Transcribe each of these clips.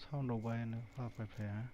사운드 오바에는 발표야.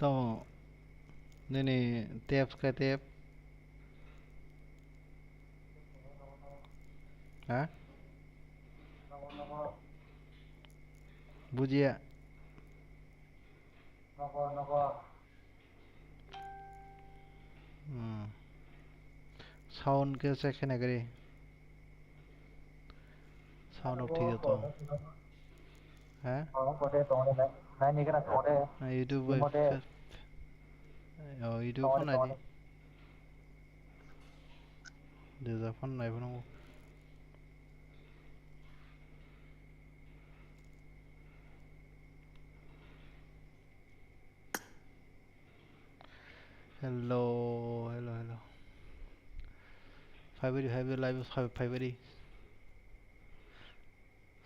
तो नहीं टेप्स का टेप हाँ बुझिया साउंड कैसे सेक्शन करे साउंड ऑफ ठीक है तो हाँ यूट्यूब यूट्यूब फोन आई थी जैसा फोन नहीं बनाऊँ hello hello hello five live five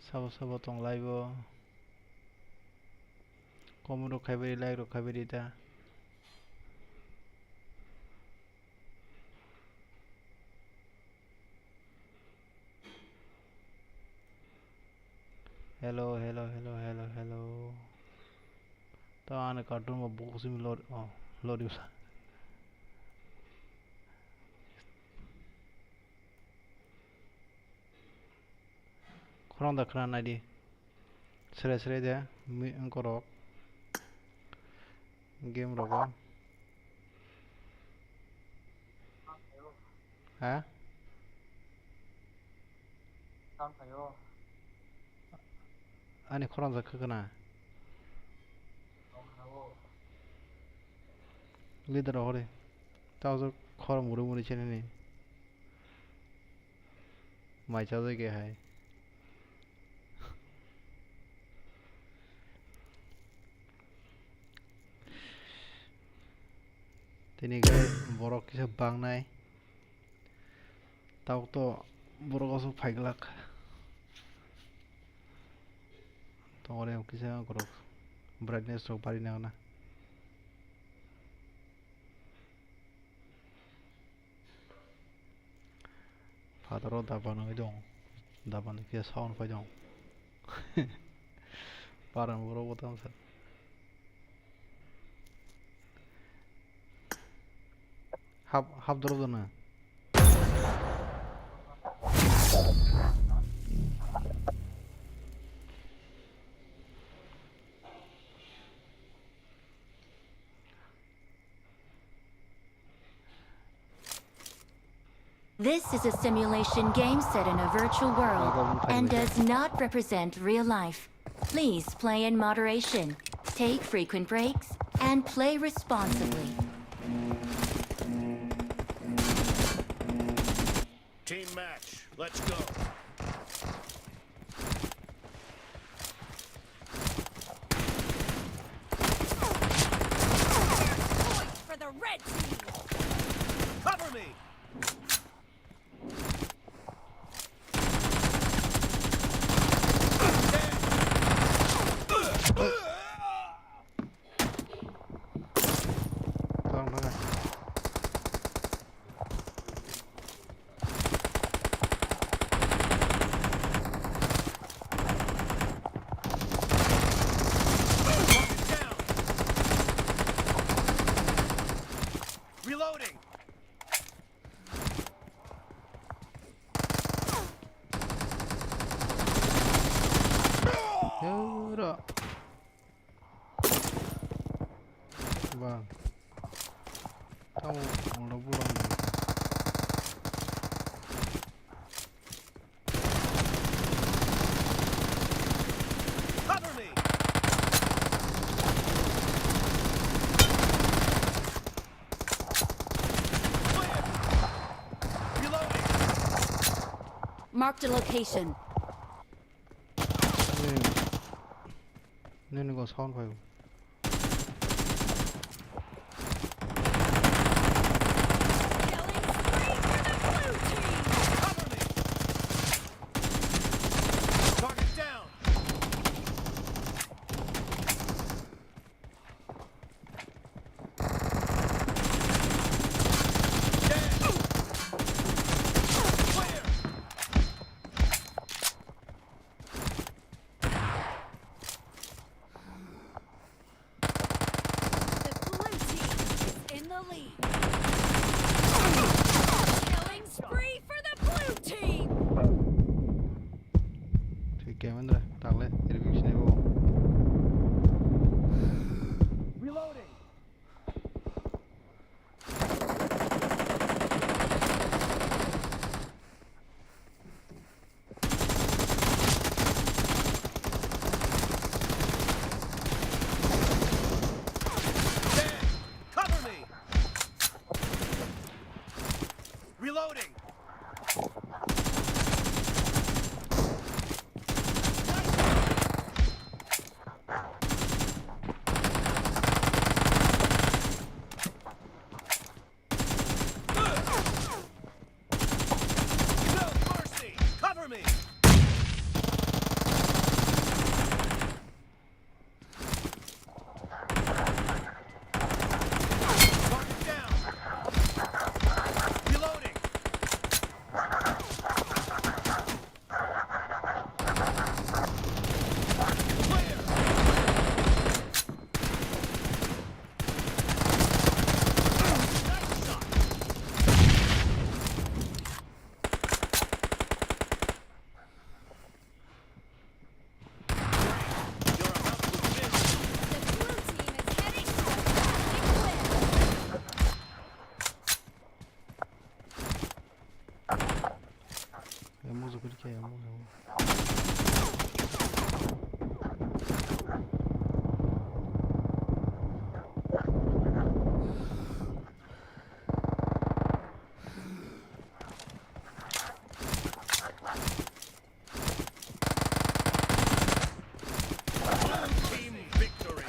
सब तों लाइव कम रखाय लाइक रखाय दा hello hello hello hello hello तो आने कार्टून में बहुत सी लोड यूज़ खुरान दखना नाइडी सरे दे अंको रॉक गेम रॉको हाँ आने खुरान दखना लीडर हो रे ताऊ खर मुड़ी चेने नहीं माइचा दे क्या है तिनी गए बोरो किसे बांग नाय ताऊ तो बोरो को सु फाइगलाक तो और हम किसे करो ब्राइटनेस रो पारी ना फादरो दाबानो दं दाबानो के साउंड फाइ दं पारन बोरो बोताम सर हाफ दरो दना This is a simulation game set in a virtual world and does not represent real life. Please play in moderation, take frequent breaks, and play responsibly. Team match, let's go. Point for the red team. Cover me. chưa? Vâng. Tao nó vui lòng này. Cover me. Clear. Reloading. Marked a location. nên có son phải không? Cover me. Target down. Dead. Clear. The blue team is in the lead. Killing spree for the blue team. Thì kém vấn đề tặng lên để vị trí này vô. Reloading. Dead. Cover me. Reloading. No mercy. Cover me. Target down. Reloading. Clear. Nice shot. You're about to win. The blue team is heading for a massive win. Em mua rồi cái em mua rồi. Team victory.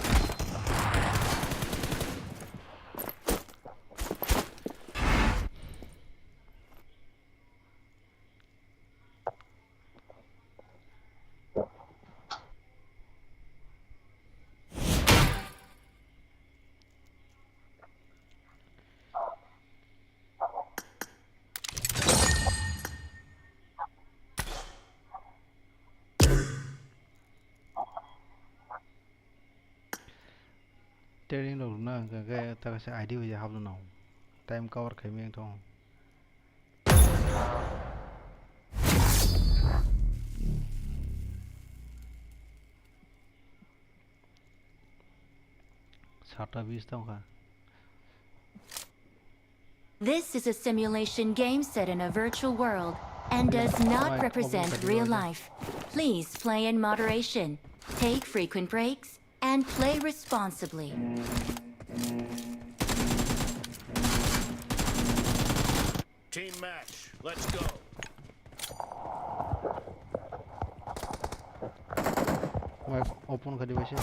Training đâu na cái ta sẽ ID về học nào. Time cover cái miếng thôi. Sata 20 tao cả. This is a simulation game set in a virtual world and does not represent real life. Please play in moderation, take frequent breaks, and play responsibly. Team match. Let's go. Ngoài open cái device. The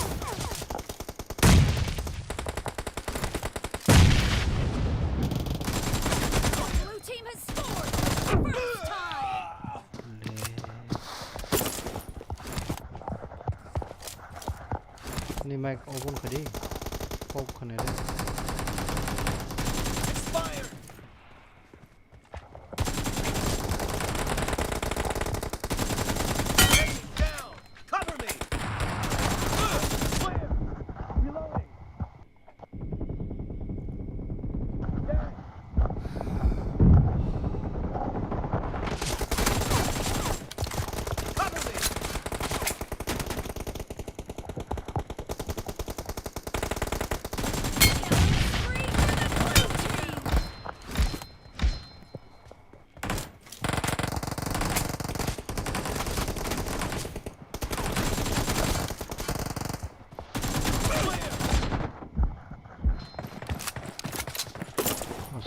blue team has scored for the first time. Ni mic open cái đi. Pop cái này đấy. Expired. Enemy down. Cover me. Clear. Reloading. Dead. Cover me.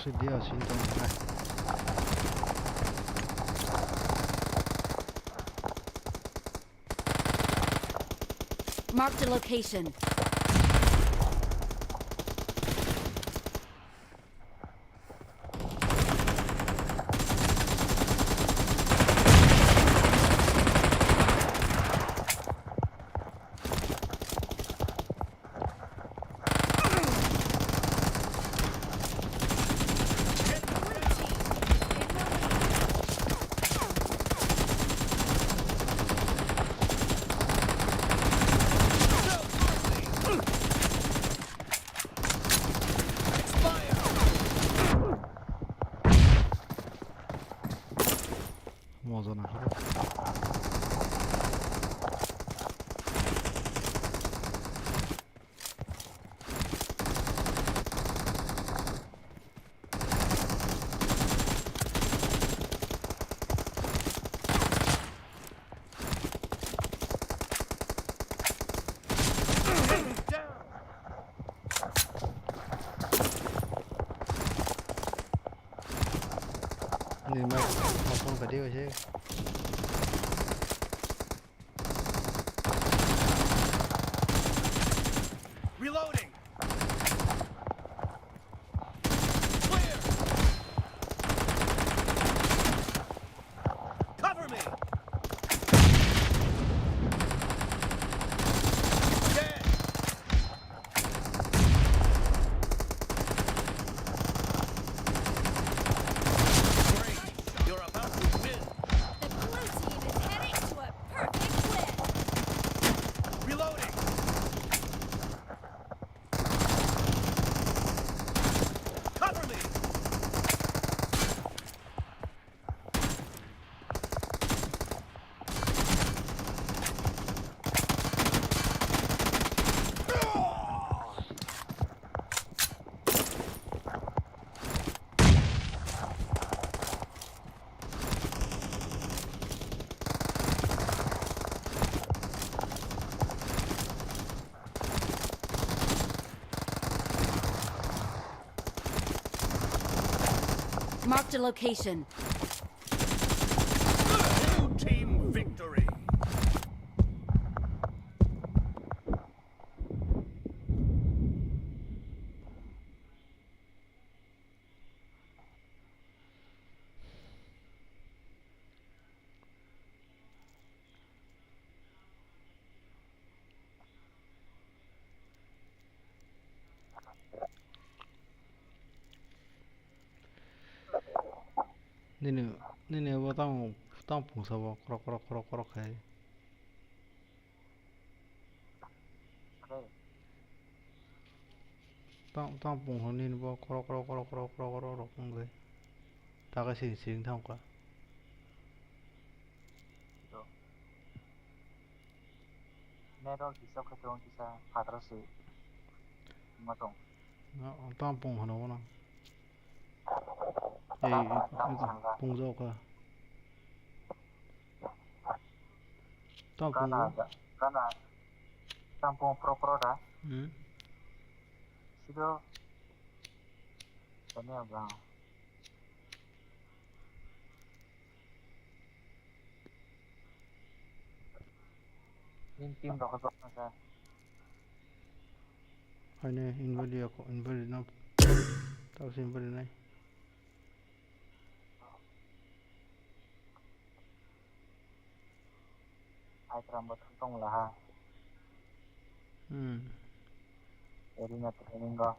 box dia sin tong ka Marked a location. মজা না করেนี่มาต้องไปดีกว่าใช่ Reloading. Clear. Cover me. Dead. Great. You're about to win. The blue team is heading to a perfect win. Reloading. Cover me. Marked a location. Blue team victory.นี่ว่าต้องผงสวอกรอกใครต้องผงคนนี้ว่ากรอกเลยตาก็สิ่งเท่ากันNero kisah ketong kisah patrasi matong ต้องผงขนมนะเอ้ยผงโจกอะต้องผง karena tampung pro dah อืม sido ini abang ini tim dah ketong kisah ภายในอินเวอร์เดียก็อินเวอร์เดียนะต้องอินเวอร์เดียไหน ai rambut ketong lah อืม jadi nak training kau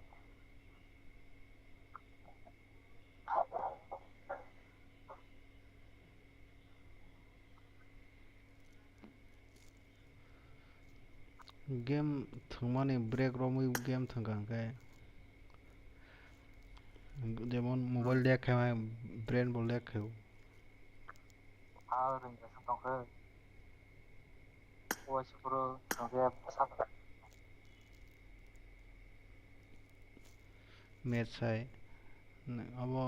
เกมถึงมันเนี่ยเบรกเราไม่เกมถึงกันแค่যেমন mobile দিয়ে খেয়ে brain বল দিয়ে খেও ring ketong ke oh sepuluh sampai satu เมทใช่เอาบ่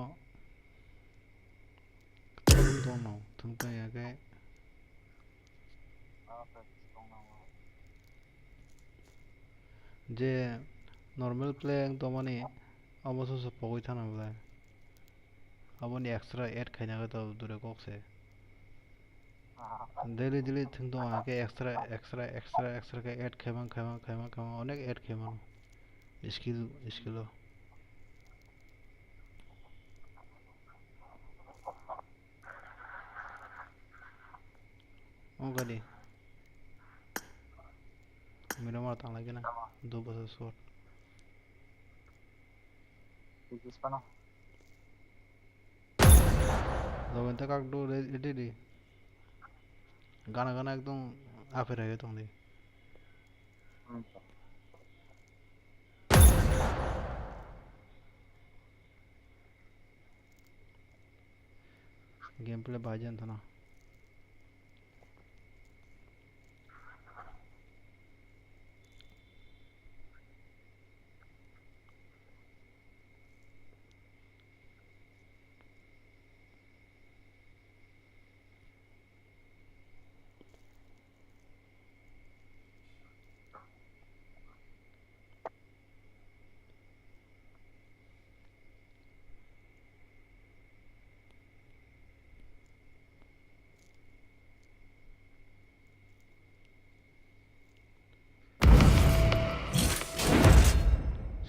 ถึงตัวหนอถึงตัวอย่างแค่ ketong nama যে normal player তো মানে অবশ্য পকই থানা বলে aboni extra add khaina ga to dure kokse Ah, daily thing to ke extra ke add khaimang onek add khaimang skill gadi Miramar tang lagi na sama. 2 बजे short Bigis pa no. जब तक आग दो ready गाना गाना एकदम आफे रहे तो नहीं Hmm. गेम प्ले बाजन था ना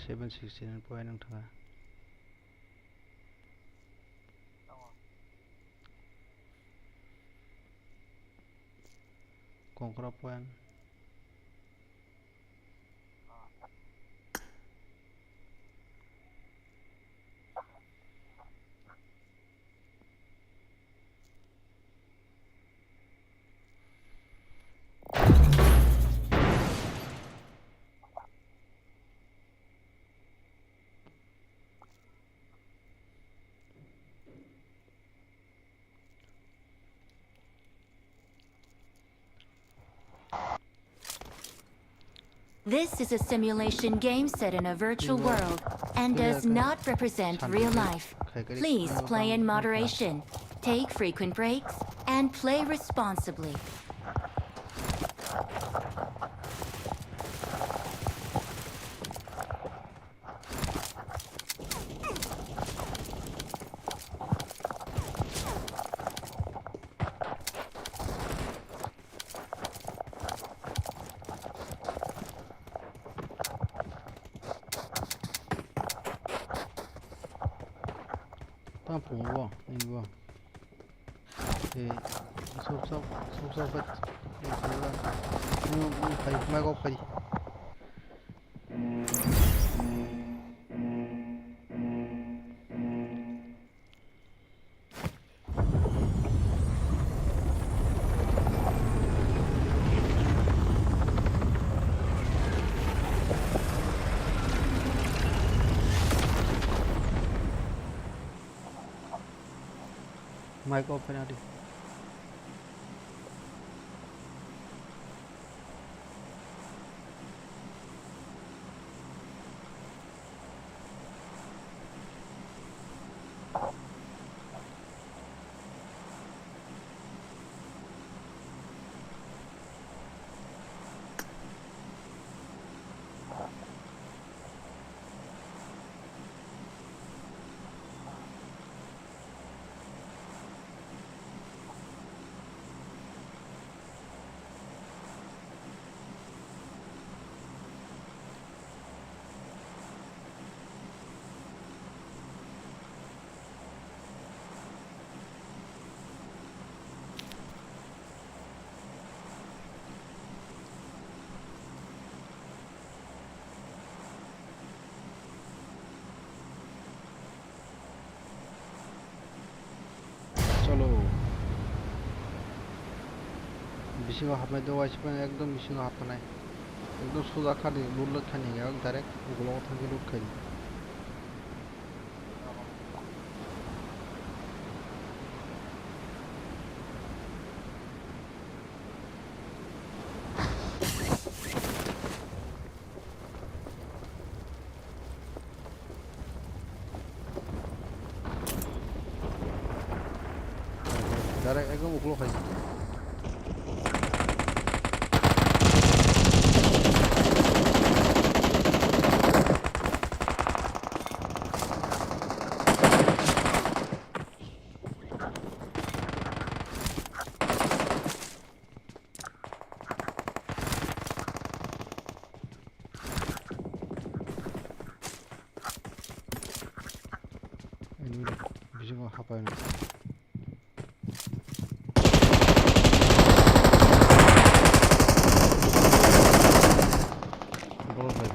सेवन 69 पॉइंट नोंथाङा Sama. कंकरा point This is a simulation game set in a virtual world and does not represent real life. Please play in moderation, take frequent breaks, and play responsibly. ता Pongo इंगो ए सब but उ phi मागो phi mic open आदि चलो बिसिङाव हाबनाय दवाइसोमोन एकदम बिसिङाव हाबनाय एकदम सोजा खादि लुट खानि डाइरेक्ट गलाव थांखि लुट खायो डाइरेक्ट एकदम उखलो खायो হাঁপায় না বড় ভাই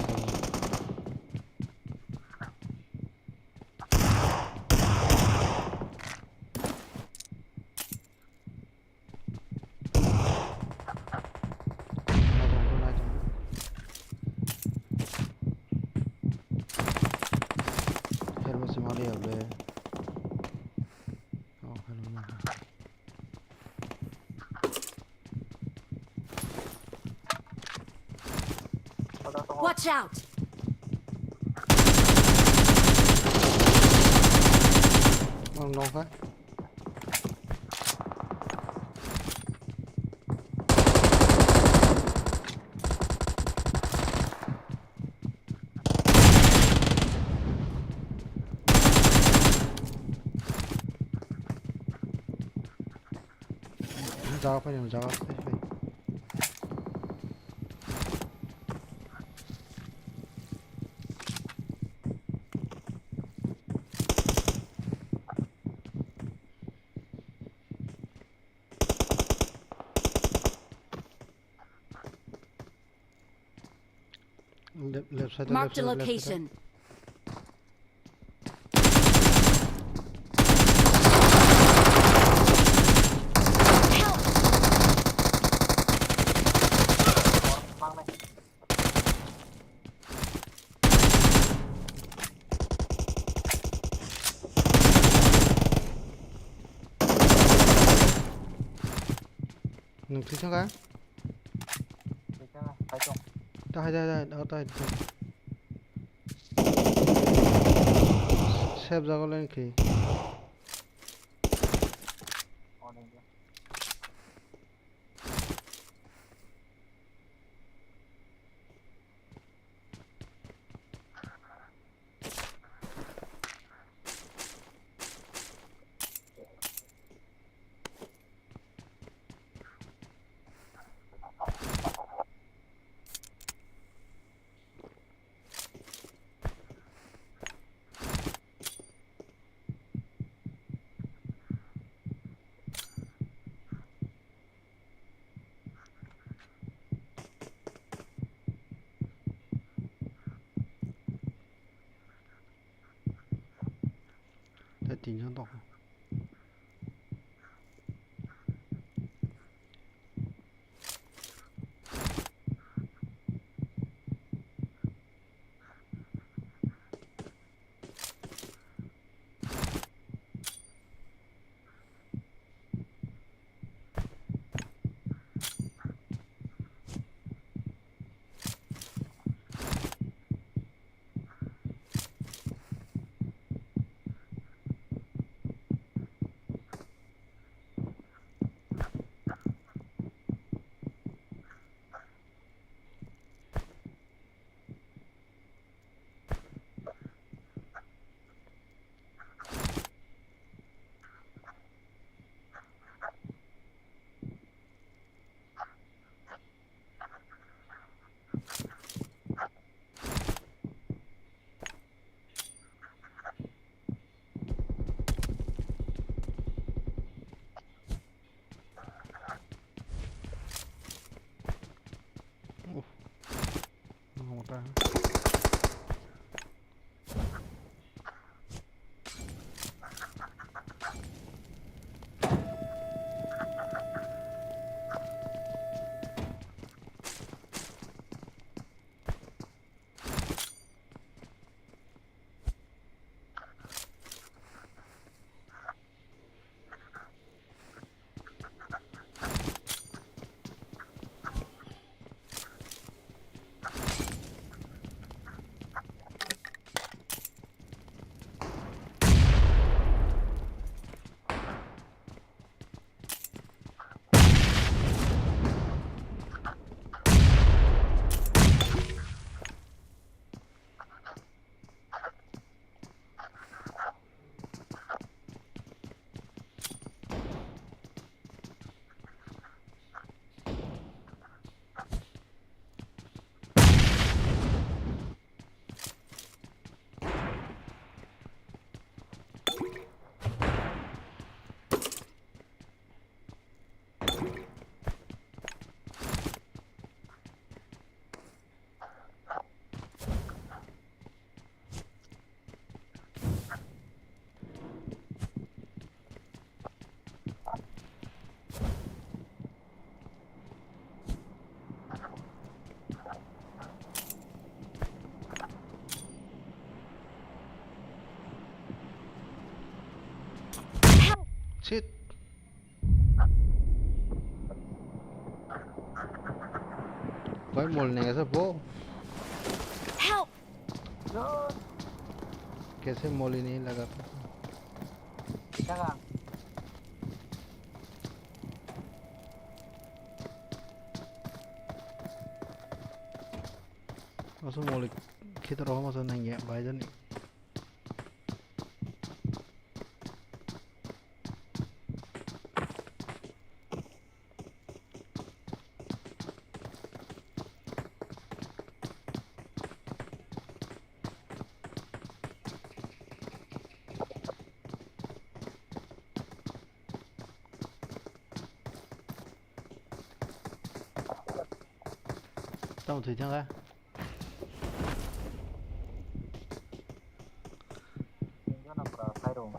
helmet mali ya be. Oh, helmet. Pada tunggu. Watch out! Mang nong ka? Jaga pa yun, jaga pa yun. Left side, Marked a left side. location. Help! Mang này. Nagsisan ka? Dito na. Tayo tong. Tayo. Save jaga lang ki. Oh, dito. Tại tìm cho tộc. Một ra. Shit. भाई मोलने कैसे वो Help! कैसे मोल ही नहीं लगा था Kita kan? असो मोल खेत रहो मसो नहीं है भाई जान tao thử chăng á Itu nak berapa kali dong?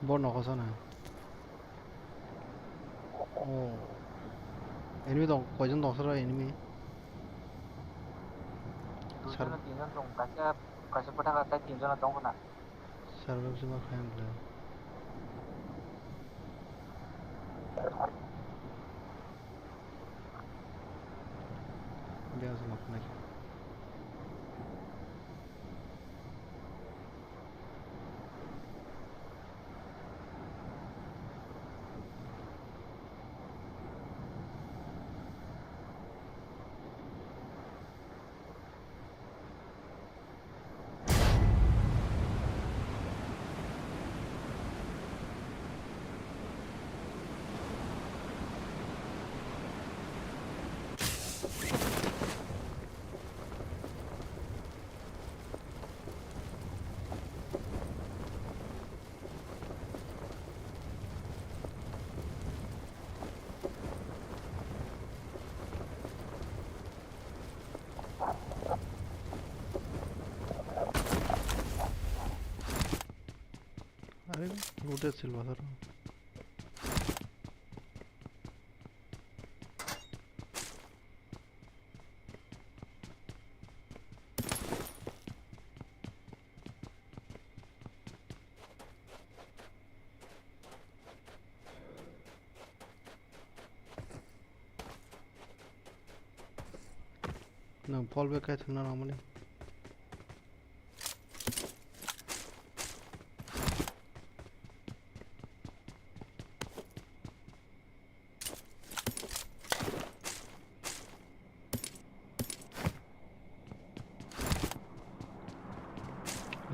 bot nó có sao nào oh enemy dong có chân dong sao enemy Dulu na tinggal dong. Kasih pada kata tinggal na dong kena. server से मैं खाएं ले बिया से मत नहीं अरे लूटे सिल्वा सर ना फॉल बैक है थंगना नामने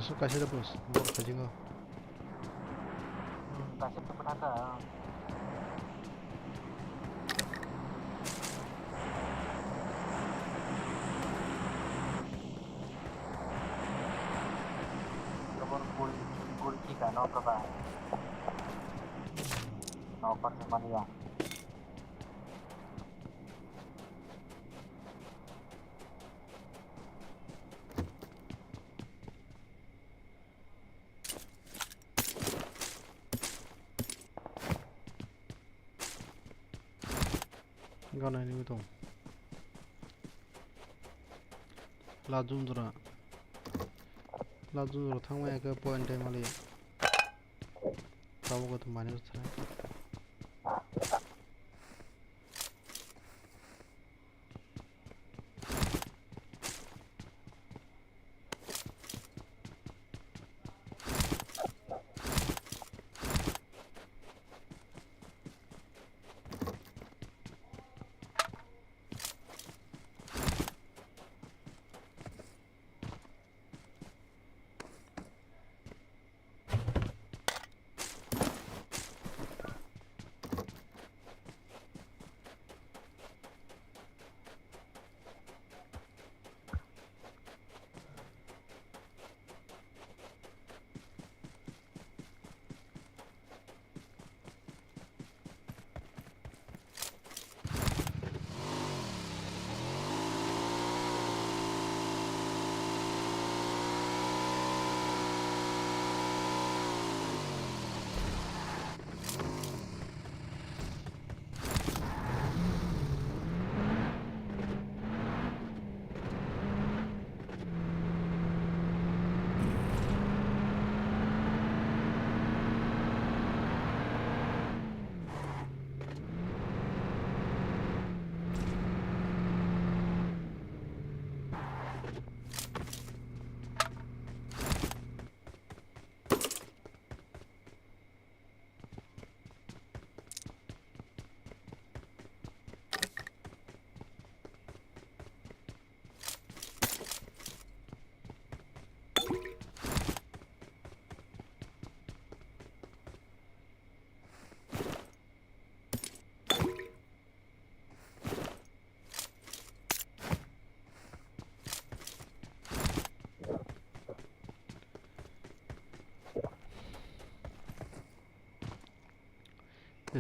Masuk kasih dah bos, buat kasih kau. Kasih tu pernah tak? Kebun gul kita no kaba. No persemania. Gana ini betul. Lajun dura thangmaya ke point time mali. Tahu ko tu mani usra.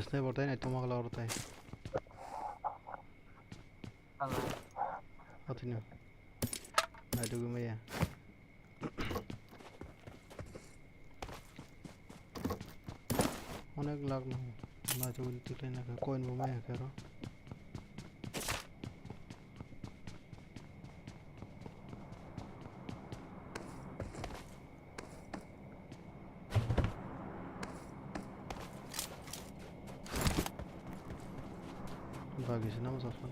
스나이퍼 다이네 도망가려 그러다.อะไร 어디냐? 나 누구매야? অনেক লাগলো না যদি টিকলে না coin বোমে কেরো বাগিস না মসাফন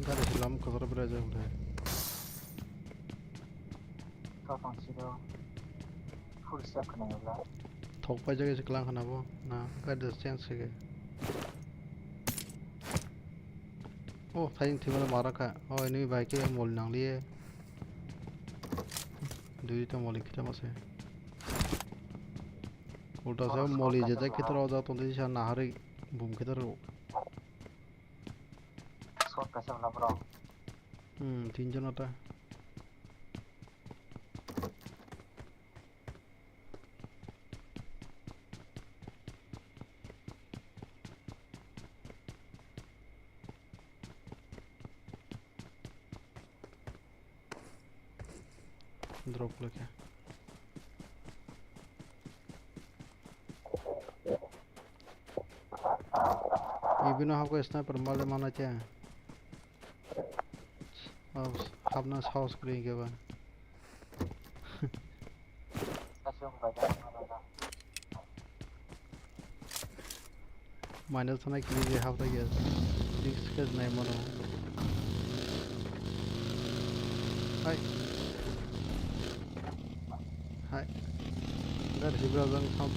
가르실람 그거를 그려줘 그래 ก็ต้องชิโร่ฟูลเซฟคะแนนแล้ว 턱 빠져서 클랑 하나 봐나 가드 센스게 오 사진 팀을 마라카 이놈이 바이크에 몰 낭리에 দুইটা মলি কিটা আছে উল্টা সব মলি যে যায় ক্ষেত্রে অজা তো দিছ না হারে বুম ক্ষেত্রে สวดกระชับรับรอง তিনজন ওটা drop leke ibino hako sniper male mana cha अब अपना साहस करेंगे बा ถ้าช่วงไปจะทำอะไรนะ माइनस ना के लिए हाफ गया रिस्क के नहीं मरो हाय हाय घर से ब्राउजर हम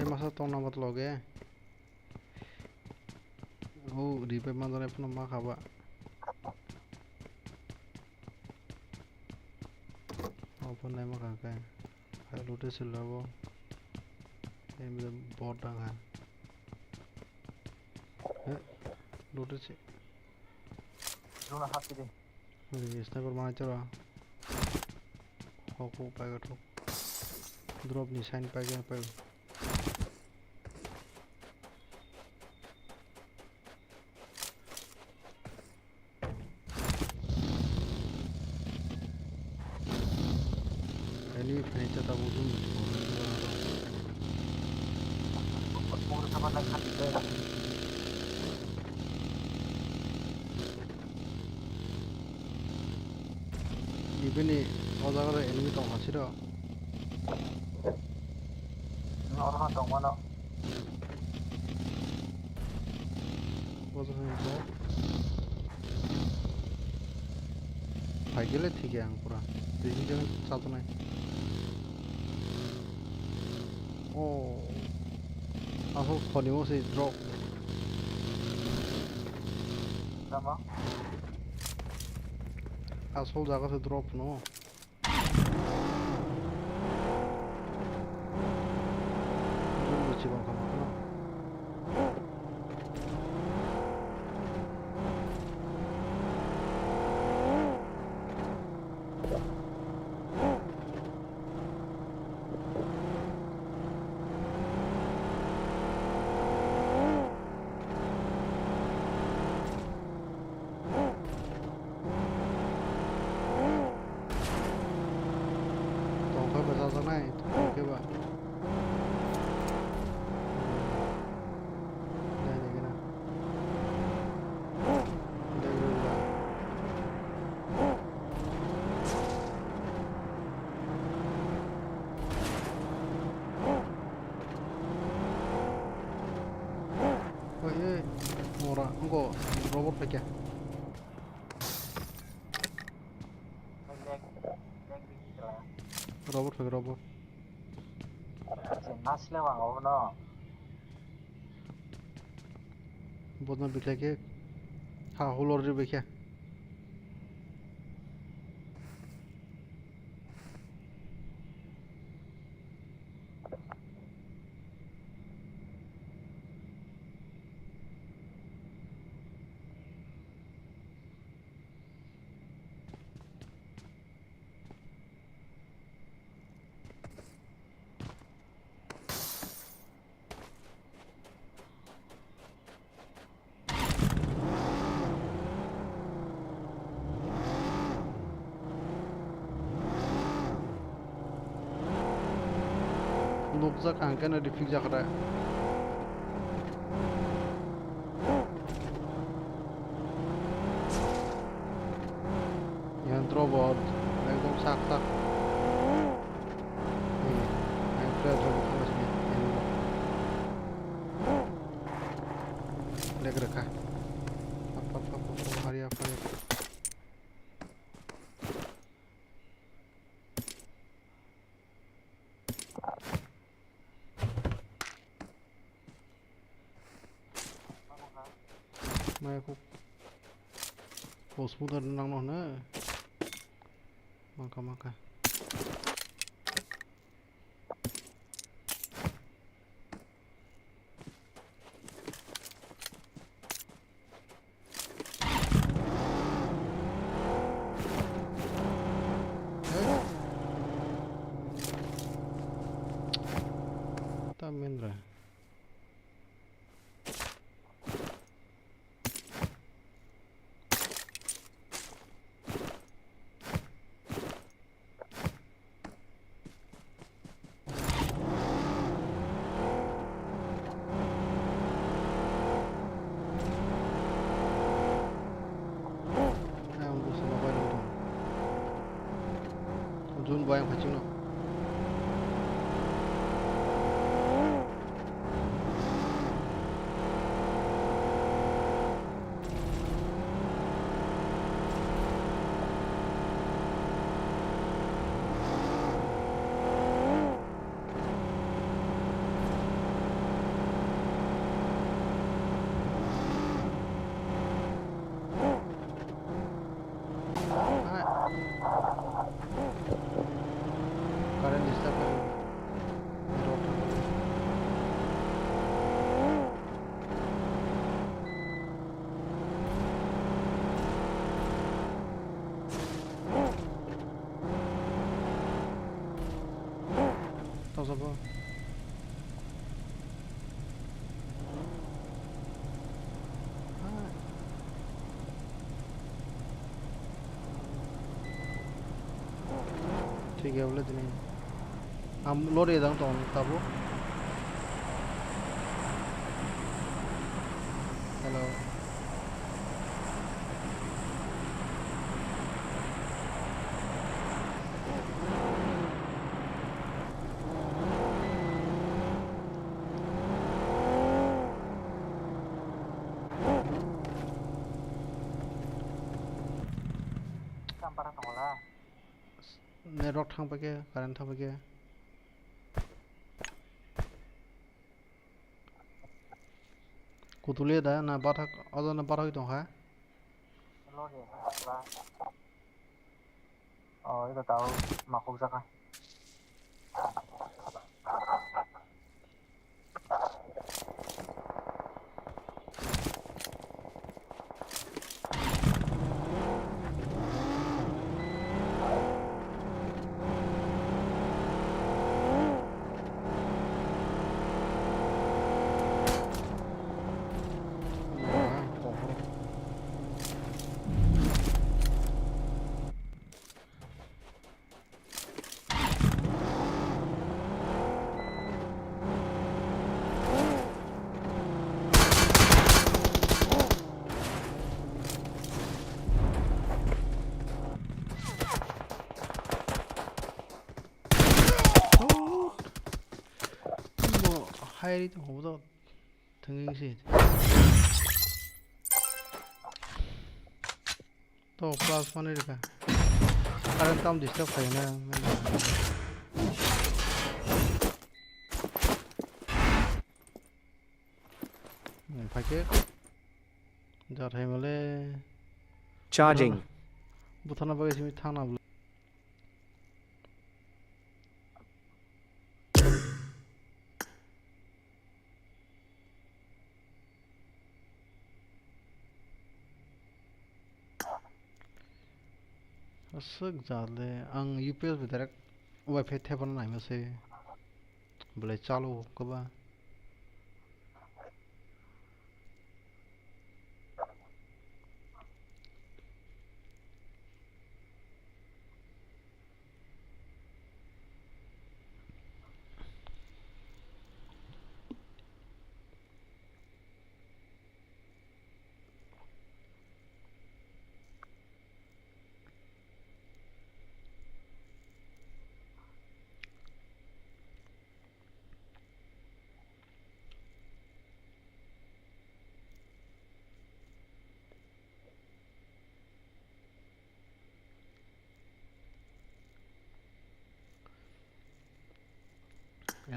masa tong namat loge di pemandan pun nama kaba apa nama kakak kayak lute silabo ini bisa bodang kan lute sih รู้นะครับพี่ดิ ini sniper mana cara aku pakai tuh drop nih sign pakai apa ini furniture tak butuh กดมูลทำอะไรขัดเลยนะ 이번에 어자가 애니메이터 하시러 เอาทำตรงว่าเนาะ 어서 해서 발길래 튀게 안 보라 대신적인 사도네 오 아호 거리모스 드롭 ใช่ไหม 아솔 작아서 드롭 노 이정도 지방 가만구나 Bersama naik, oke pak. Đây này cái nào. Đây rồi bạn. Ôi ơi, orang enggak robot pakai. วิ่งกันแล้ว Robot pakai robot. เสียงนัดเรื่องว่าเอาเนาะ Bundan bir tek ha holor bir ke. Nokza kanka na refik jakra. Yantro bot ekdom sak sak. Yang fresh robot harus ni. Leg rekha. Apa hari apa ya. Mai aku bosmu dah nang noh na. Maka. Tamendra. Jun boy yang kacung no. Karen disturb करेंगे मेरे option तो सब ठीक है बोले दिन हम load ये तो तब हेलो Kampar sekolah. नेटवर्क थांग पाके करंट थांग पाके कुतुले दा ना बाथा अदो ना बाथा तो है Lo dia lah. Oh, itu tahu makhluk zakah. 파일이 저거보다 등행시 또 플러스 1이니까 다른 다운 디스터브 가야네 파이팅 자 타이머래 Charging. 부타나 바게심이 탕나 불 쓱 자래 ang UPS bi direct wifi thebon nai ma se bole chalu ko ba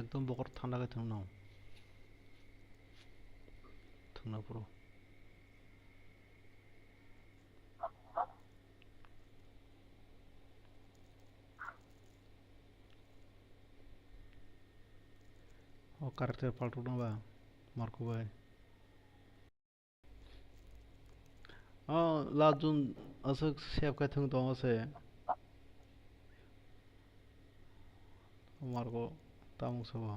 একদম বকর ঠান্ডা গে থাম নাও থামনা পুরো ও কারেক্টার পাল্টো না বা মার্কো ভাই লাজুন আছে সেভ কা থং দং আছে মার্কো তামুক সবা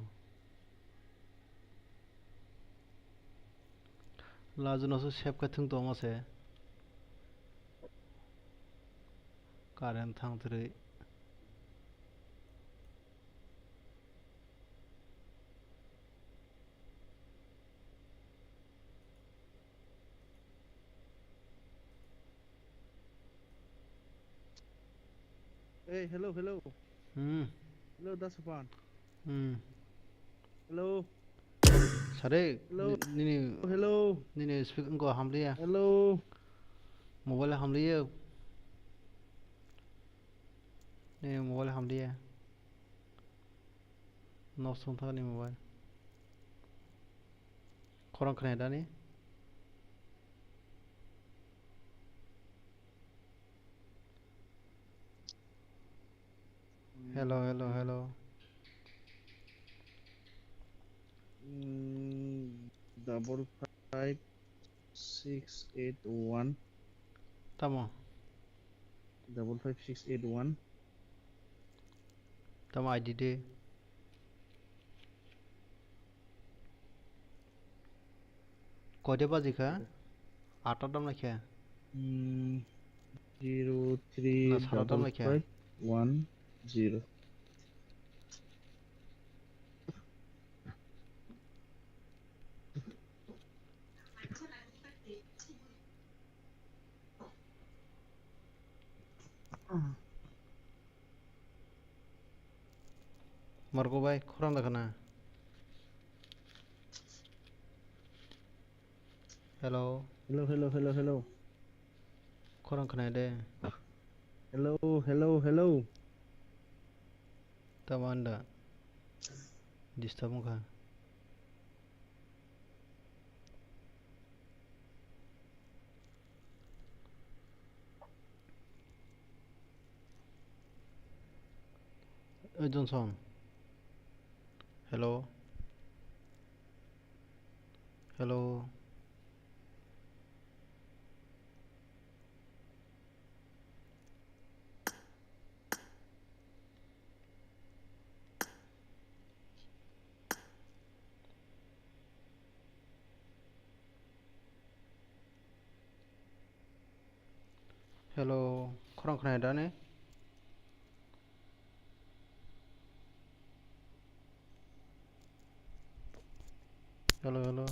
लाजुन also सेफ का थंग दं আছে कारेन्ट थांथ्रै Hey, hello, hello. Hello, Dasapan. Hello, सारे Hello. निनी hello, निनी स्पीकर को हमलिया hello. मोबाइल हमलिया ने मोबाइल हमलिया नौ सुनता नहीं मोबाइल खरं खोनाया दानि हेलो हेलो हेलो Double 5 6 8 1 तमो 5 5 6 8 1 तमो आईडी दे कदे बाजिखा आटा दाम लाखिया 0 3 ना सारा दाम double लाखिया 5 1 0. मार्को भाई खरं देखना hello Hello, hello, hello, hello. खरं खोनाया दे Hello, hello, hello. तमो आन्दा डिस्टार्ब मुखा जॉनसन हेलो हेलो हेलो खरं खोनाया दा ने hello hello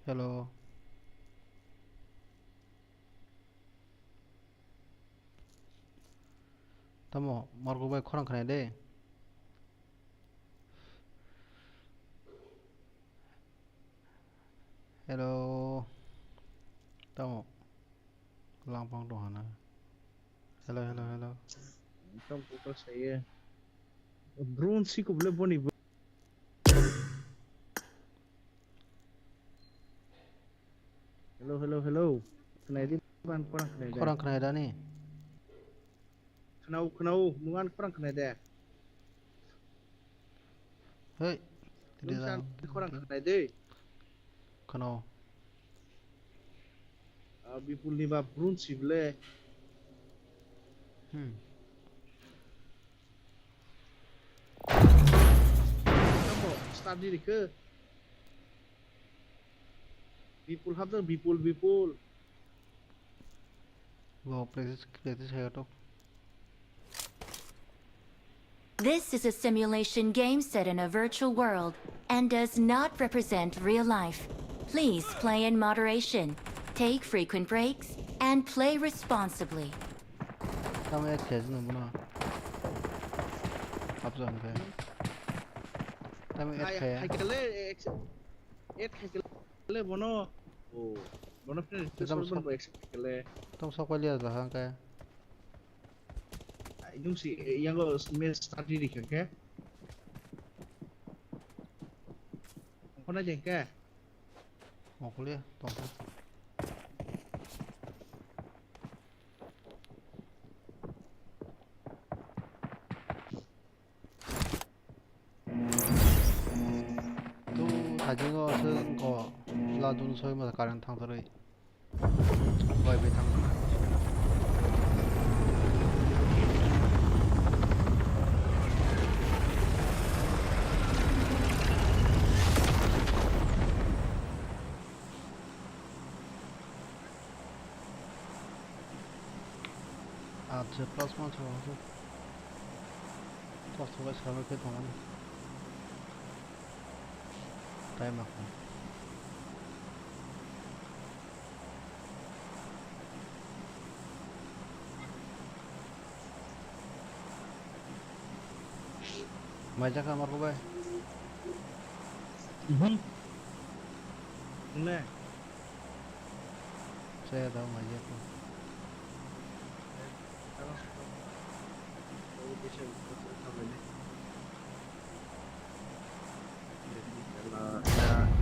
hello tamo margo bai khorang khanai de hello tamo langpang dong hana hello hello hello Trong cuộc có sẽ drone si cũng lên boni hello hello hello này đi ban kurang này khorang khanai da ni kenau mungan kurang kena deh hey tidak Nungsan da kurang kena deh khano bipul ni ba brun sible kamu start diri ke bipul habdan bipul wo practice hai to This is a simulation game set in a virtual world and does not represent real life. Please play in moderation, take frequent breaks, and play responsibly. tamo ek khej nu buna abzan ke tamo ek hai khaya kele hai kele bono oh bono friend itu Tetap soal bono kele tamo sok lihat lah kan kayak itu sih yang lo main start diri kan ke kau nak jengke mau kuliah tong tu hajing ko seng ko ladun soi ma karan thang tarai bai bai thang 아저 플러스만 쳐가지고 토스가 잘못해 동안 타임 맞고 Majak kamar ko ba? Nè Saya tahu majak ko.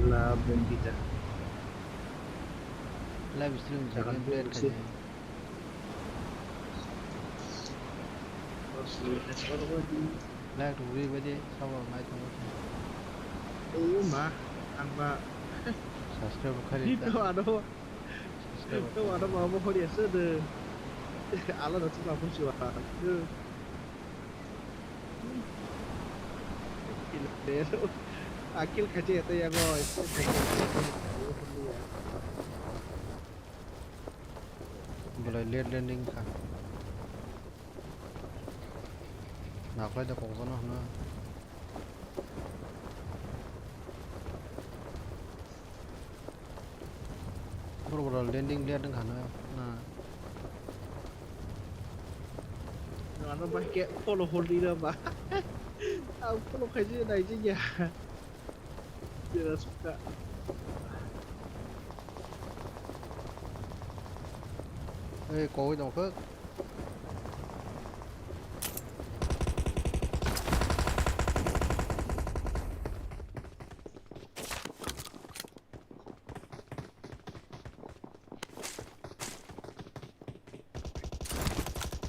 la bendita Live stream Jangan jangan play bullshit. kaje. Live ruri baje sabar mai tamu. oh mah angba Subscribe kali itu ada Subscribe. itu ada mau mau dia sede ala da tsaka kun shiwa akil kaje ta ya go Boleh late landing ka. Nak ada kok sana na. Bro landing lihat dengan na. Nah, nó bay kẹ follow hold đi đâu mà follow cái gì này chứ nhỉ giờ là suka có cái đồng phước.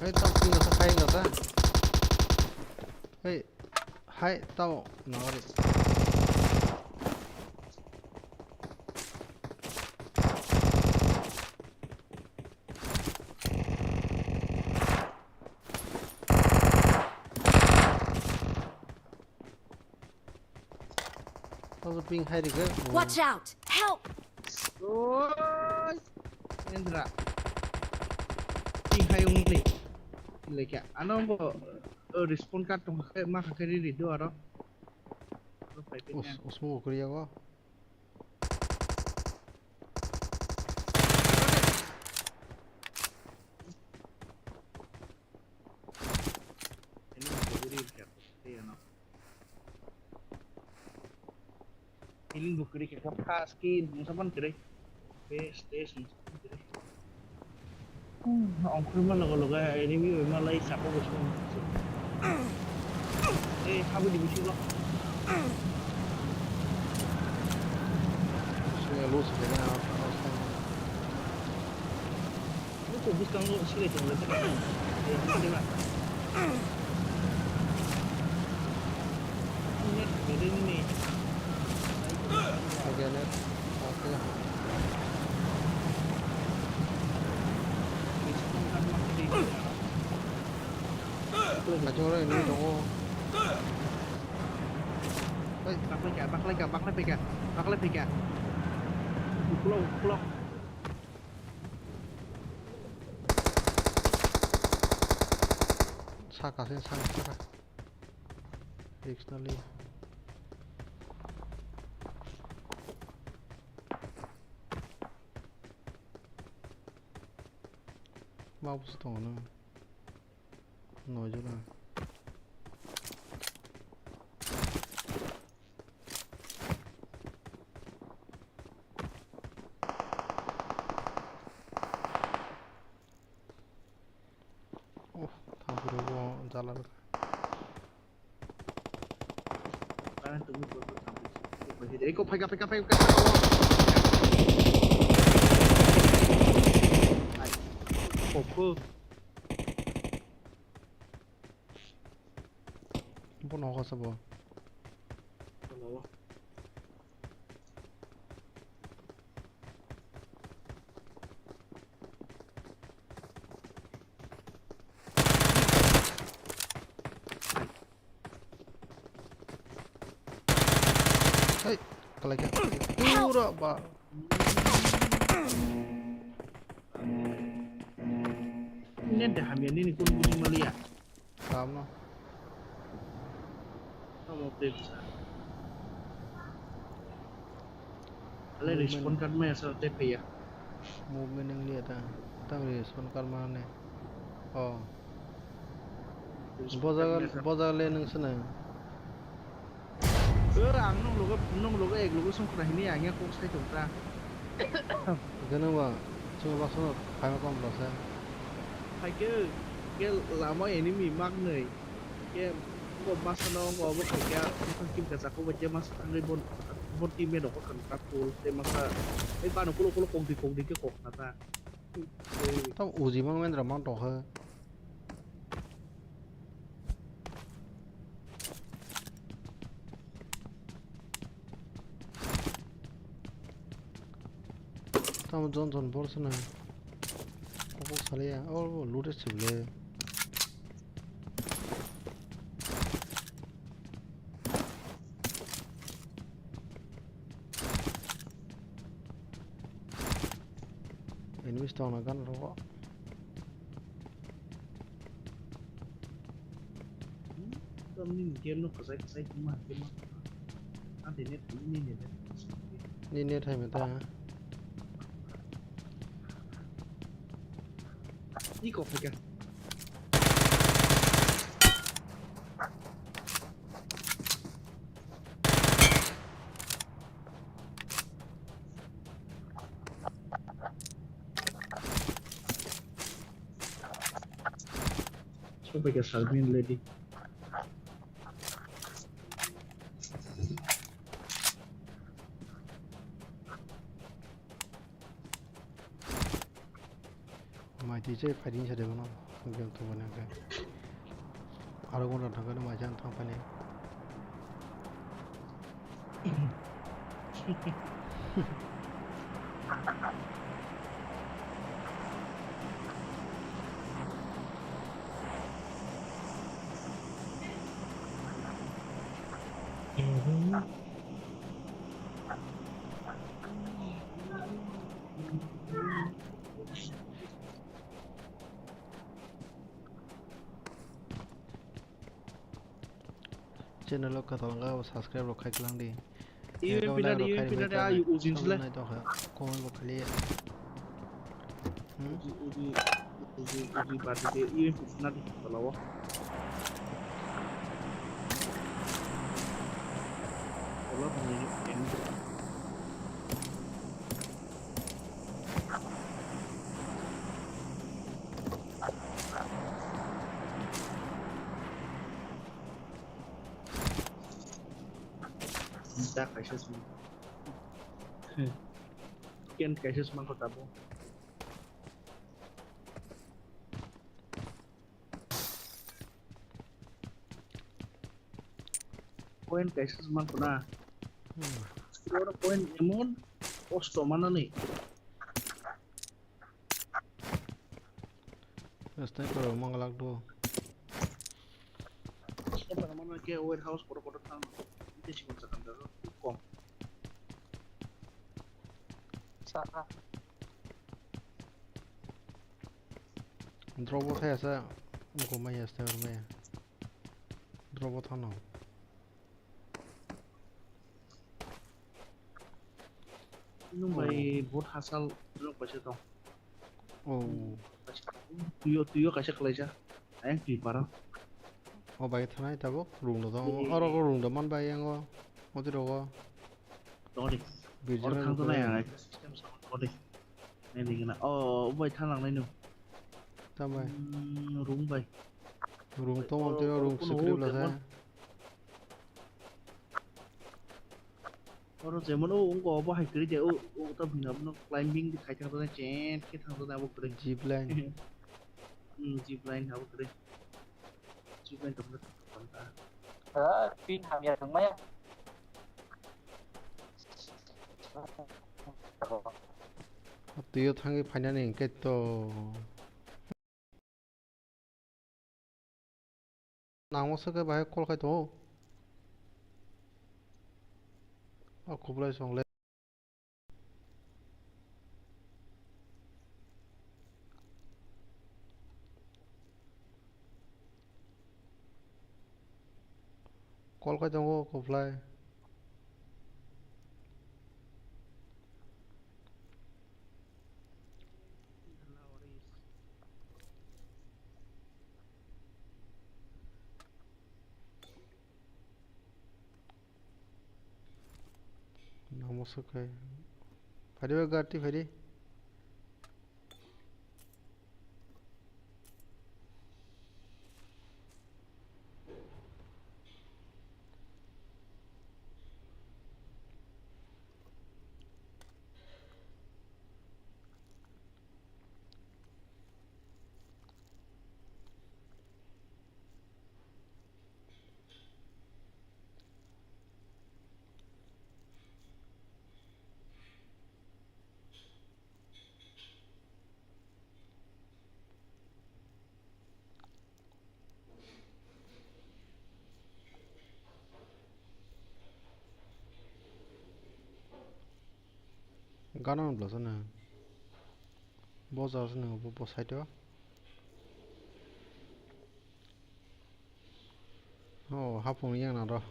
Tao kinh là hay ngược á. Hay tao nó đi. Tao ping hay đi cái. Watch out! Help! ôi Indra hai ông này lấy kẹ anh ông bảo respond card trong cái mà cái gì đó đó phải bên Usmu kuliah ko. Feeling buku deh kayak apa skin, musapan kere. Stage, kere. Angkut mana kalau gak enemy memang lagi siapa bos pun. Apa di bisi lo? Sudah lulus dengan apa? Lu fokus kamu sih itu lebih kan? Di mana? Ini beda ini. Bagian net, oke lah. Kacung orang ini dong. Bak lagi. Pulau. Saka. Dictionary. Mau bustong na. Nojo na. Oh, thampu go jala. Karena tunggu sampai. Kau pegang. Opo. Pun ako sa bo. Kalau Hey, kalagya. Pura ba? ini ada hamian ini pun musim malia. Tama. Kamu update sa. Kalau respon kan mah sa TP ya. Movement yang lihat ah. Tang respon kar mana? Oh. Bozagal le nang sana. Ang nung logo ek logo sung kena ini angnya kok saya coba. Ganun ba? Cuma bakso kaya ko ang blasa. Cái lama ini mak nih. Cái gồm masano gồm cái cái kim cả sạc có vật mas anh đây bon tim bên đó có cần cắt cột để masa cái ban nó cũng công ty cái cột ta. Tao uji mang men ramang to ha. Tao Johnson Borson na. Ako sali ya. Oh, lure sibule. Enemies down again, ro. Ini game nó có sai cuma game. Nanti net ini net. Ni net hai mata. Ini kok pegang. Coba pegang Salmin lady. My DJ fighting sa dewa na. Game to bana ka. Aragon na thanga na majan thang pane. Channel lo katalanga subscribe lo khai klang di. Even pindah dia ayu uzin sila. Na to ha. Comment bo khali. Uji party dia even pindah di kalau. Kalau punya Da caixas man. Kian caixas man ko tabo. Koin caixas man ko na. Siguro koin emon posto mana nih. sniper mangalak do Para mana ke warehouse kodo tang. Itu sih masa kan daro. Kom. Sana. robot hai asa ko mai sniper mai robot hano Nung may bot hasal nung pa siya to. oh Tuyo kasi kalay siya. Ayang di parang. oh bai thanai tabo room do oro ko room do man bai yang o odi ro go Dodi. birja Orang thang to na yang ay system sa dodi. Nay di na. Oh, bay thang lang na nung. tam bai Room bay. room to mon tiro room secret la sa Orang zaman ông có bao nhiêu cái gì tập hình nó climbing thì khai thang to na chen cái thang to na bộ cái jeep line zip line hao cái zip line tập nó tập ta. Pin hàm giờ thường mấy á. tiyo thangi phainan eng ke to namo sake bai kol khai to a kublai song le kol khai to kublai namo sake phari ba gatti phari gana bla sana bozar sana bo site oh hapung yang na ro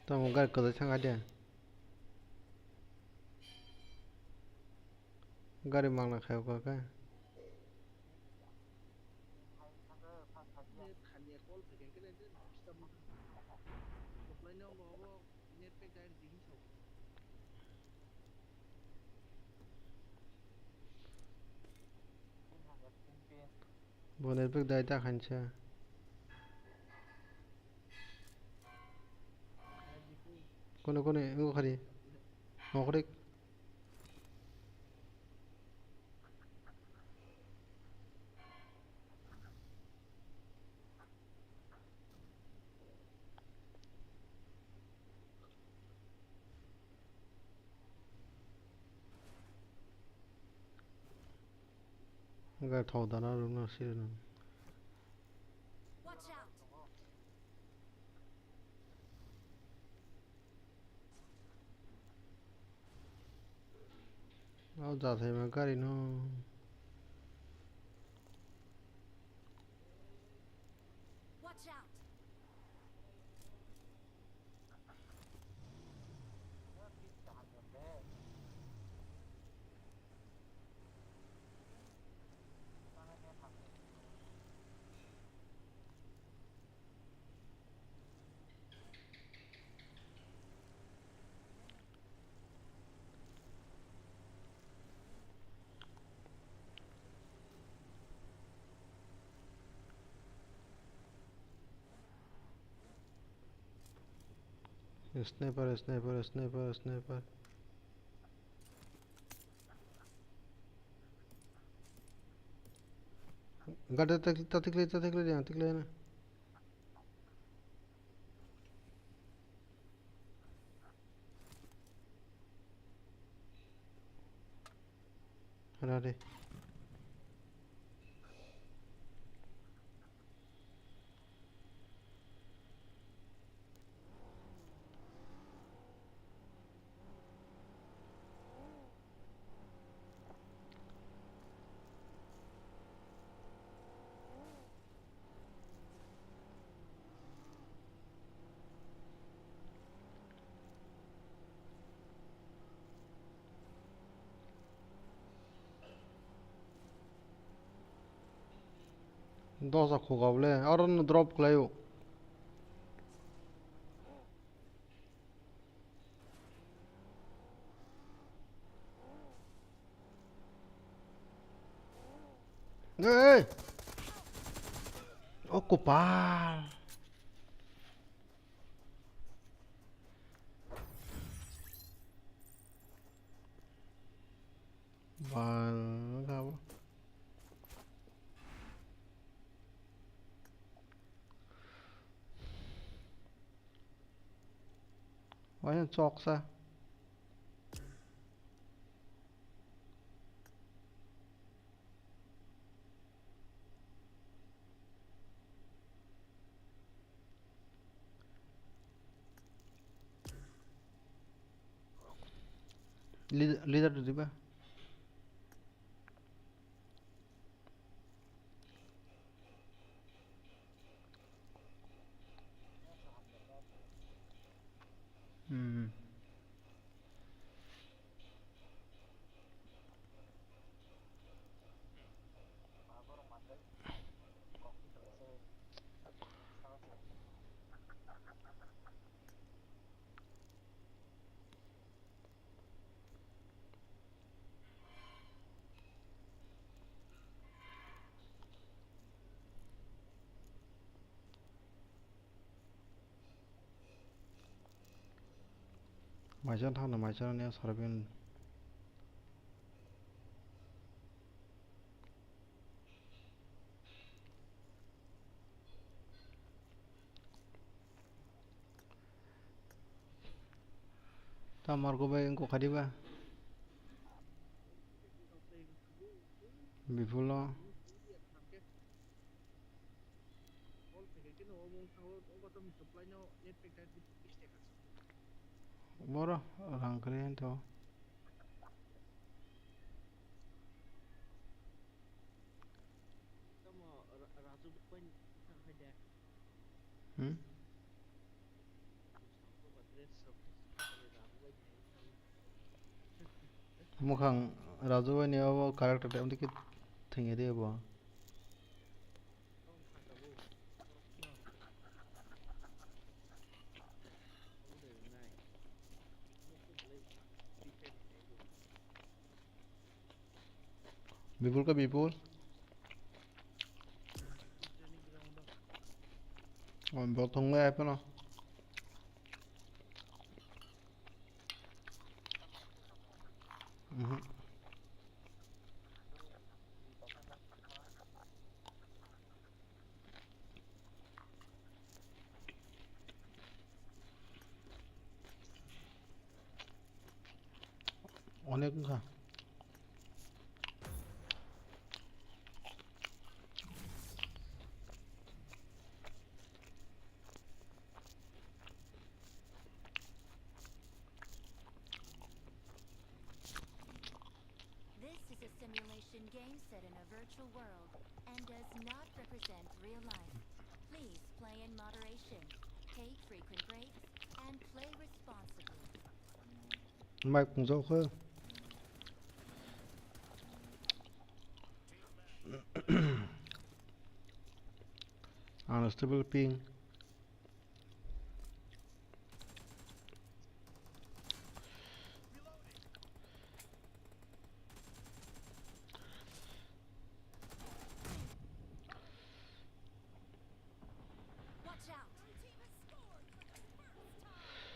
tamo gar ko changa de gari mangna khayo ka ka Khanya call phải cái này chứ system một line nó có net pack đây thì hình sao. Pin hàm giờ pin. bonet bek dai ta khancha kone ngo khari ngo khari gar thau dana ru na sir na Watch out! au ja thai ma gari no Watch out! Sniper, sniper, sniper, sniper. Gak ada teklik na. Ada. Dosa kugable. Aron drop klayo. Hey! Ocupar. Vale, Vaya choksa. Leader tu tiba. Hmm. Macam mana macam ni sarbin. Ta margo ba ko khadiba. Bipulo. Boro orang keren tu. Hmm. Mukhang Raju ni awak karakter dia mesti tinggi dia buat. Bipul ke Bipul? Oh, potong le apa no? অনেক খা This is a simulation game set in a virtual world and does not represent real life. Please play in moderation, take frequent breaks, and play responsibly. mày cũng dâu khơ unstable ping Watch out. Your team has scored for the first time.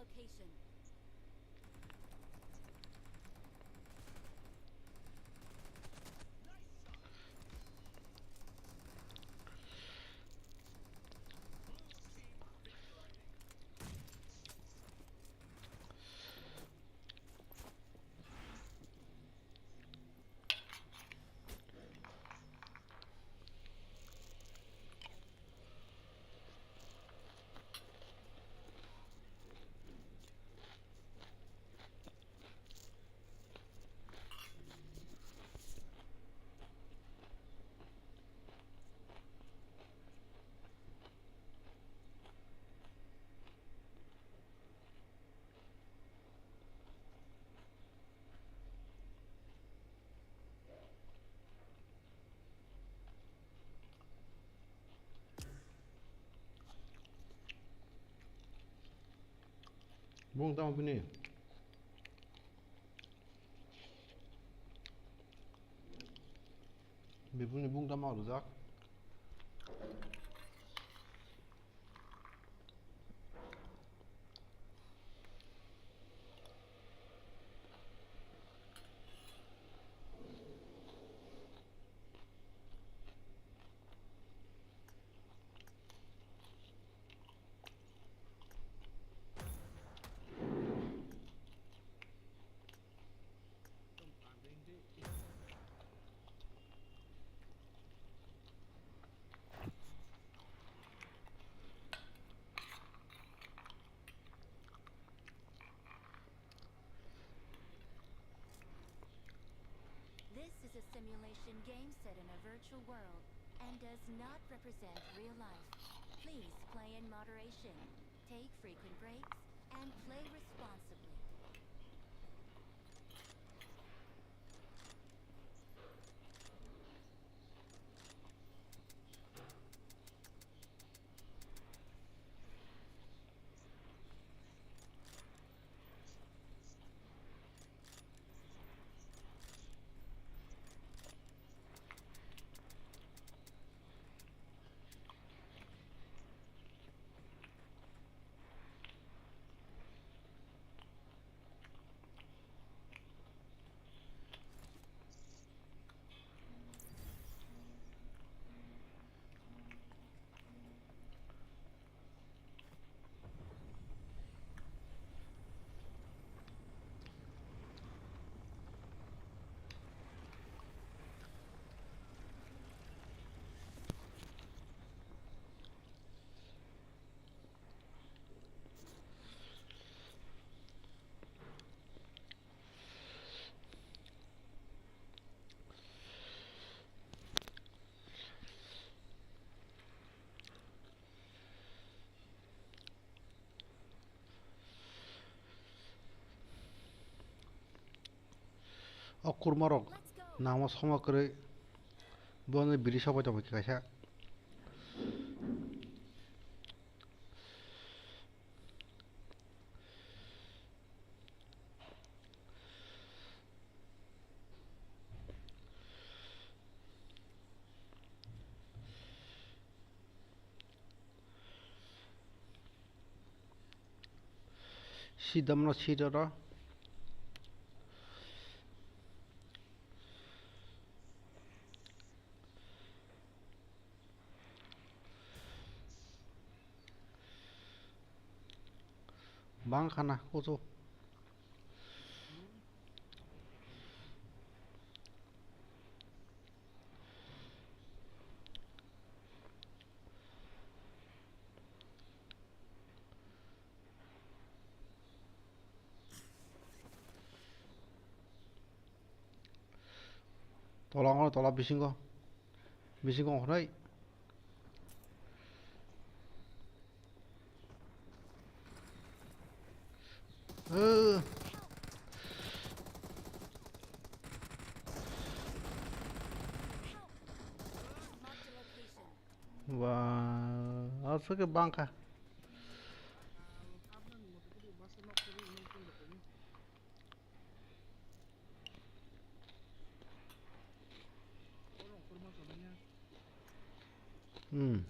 location. Bung tama bini. Bibuni bung tama olacak. This is a simulation game set in a virtual world and does not represent real life. Please play in moderation, take frequent breaks, and play responsibly. Kurmarok Let's go. nama sama kere bone biri sabo jabo kaisa sidam no sidara bang kana koso tolak bisingo horai eh Marked a location. wah asal ke bangka Kanan mo tadi masa nok tadi nonton dok ini. Orang kurma soalnya. Baru nih.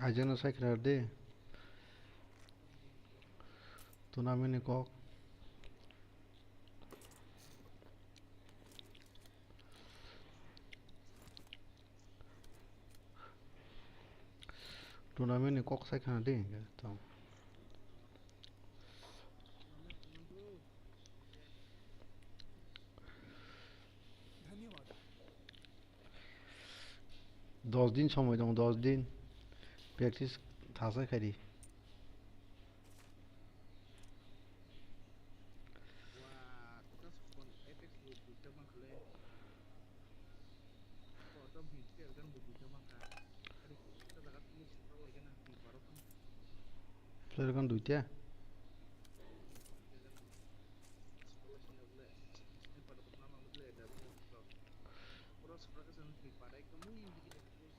आइजोंनो सायख'ना दे टुर्नामेन्टनि कक टुर्नामेन्टनि कक सायख'ना दे थ' दस दिन समय दं 10 दिन practice थाजाखारि Wah, kita spawn Apex begitu mangkle. Kok tuh mikir kan begitu mangka. Tadi kita dapat ini super lagi nanti baru kan player kan दुइटा super lagi nggak boleh. Ini pada pertama nggak boleh ada super. Orang super ke sana klik pada itu mungkin begini.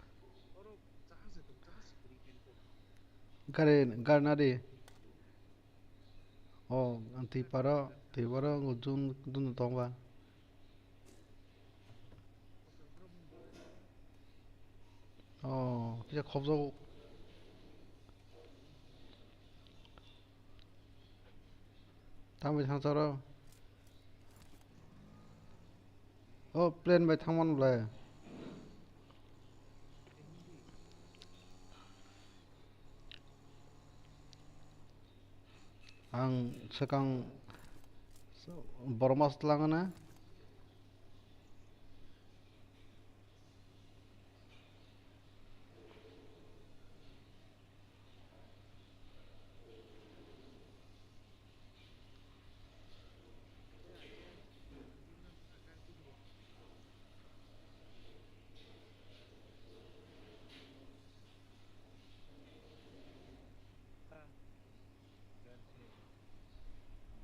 Orang cahas itu cahas beri info. गारना दे तिबार जुन दुन दंबा किसा खबजाव थांबाय थांसार plane bye थांमानब्लाय आं सिगां बर' मास लाङोना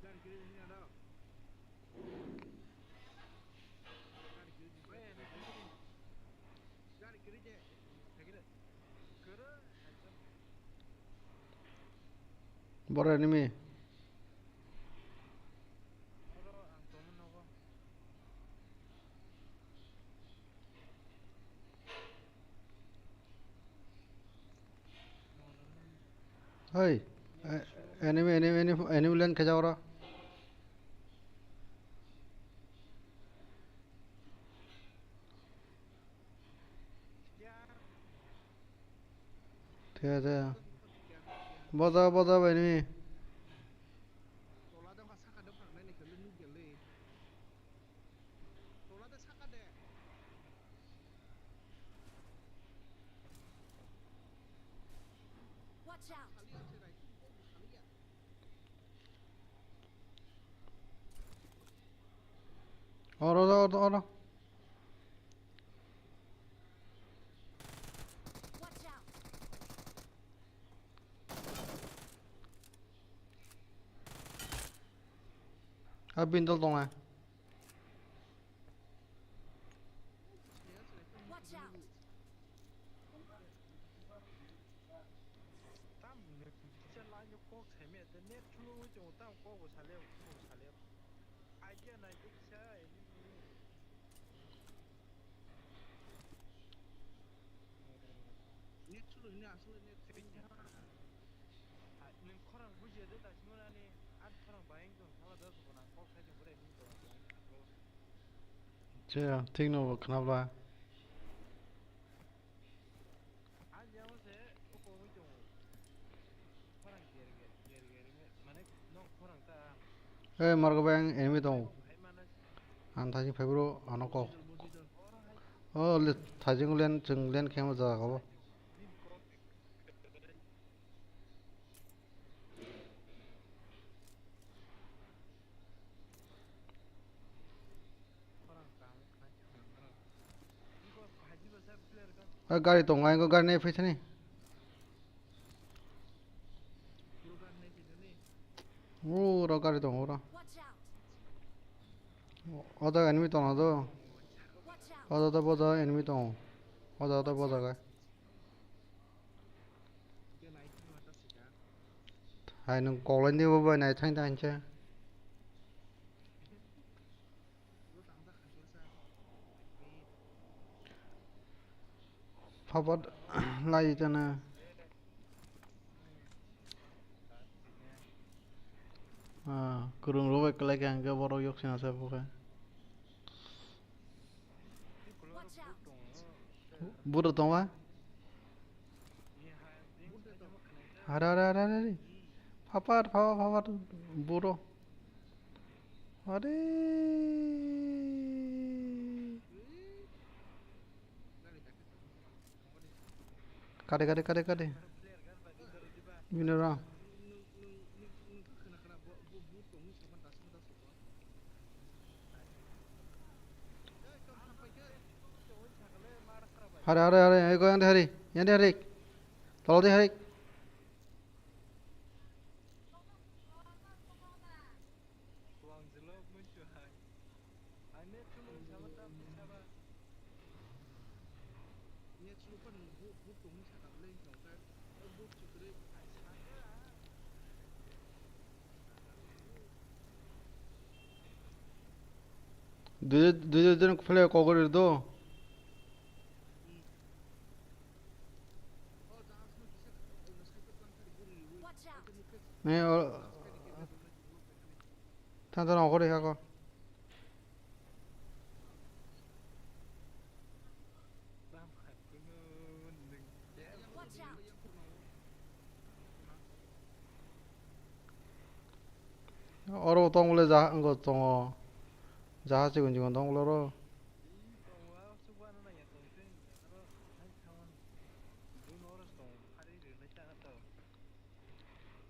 Dan kiri ini ada. Dan kiri je. Kiri. Kiri. बर' enemy ओइ एनिमि लेन खेजावरा ঠিক আছে बजा enemy Tolada nggak saka ada pernah nih kalau nu gele. Tolada saka deh. Watch out! Kalian sih right. Kalian. 어라 Watch out! 빈들 동안 Watch out! Net suruh ini asli net. 제 틱노 그나봐 에 마르고뱅 에니미 동 안타지 페브로 안오고 ले थाजिं लेन जों लेन खेम जागाबो गाड़ी दं आंगो गाड़ी नै फैसानि रा गाड़ी दं रा Watch out! अदा एनिमी दं अदा Watch out! अदा बजा एनिमी दं अदा बजा गा Dia naik ke atas sih kan. हाय नों गलायनि बाय नाय थां थांचे Lu tangta kan selesai. फाबत लाइ जाना 그런 로베 끌레게 한게 바로 역시나 세보게. Watch out. 물어 동아? 아라라라라리. 파파 물어. 아래. Kade. Minora. Hari, ego yang di hari. Tolong di hari. 늦어지는 플레이어 거그리도 Watch out. 네, 탄탄 어그리 하고. Watch out. 어로 동물에 자한 거 동어. 자하지군 지금 동물로.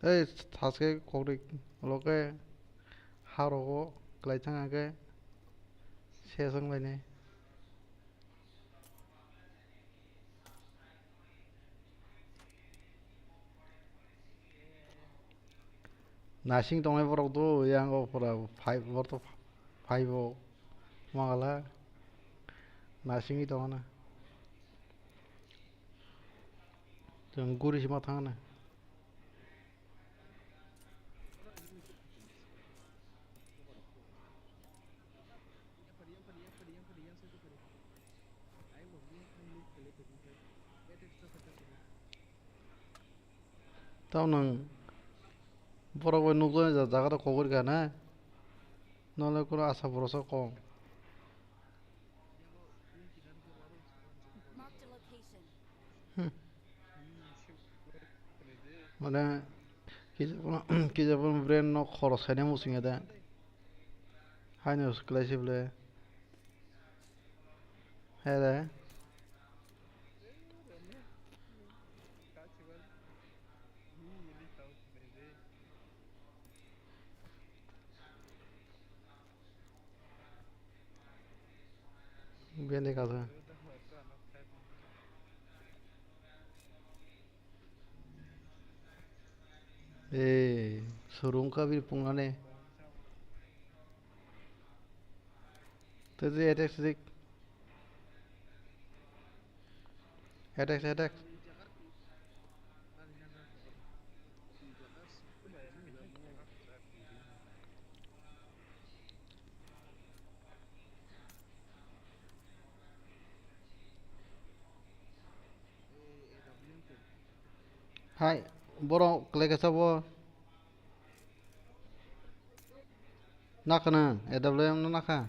에이, 다섯 개 거그리 로게 하루고 글라이창하게 세성이네. 나싱 동해보라고도 yang ko pura five worto five mangala nasingi dongana guri sima thangana tao nang pura nukdo jaga to kogori kana nole kono asa borosa kom Marked a location. mane kije pun brain no khoros khane musinga da haine us classible hele bien de casa surung ka bir pungane tadi attack hai borong kle ka sabo nakana AWM no naka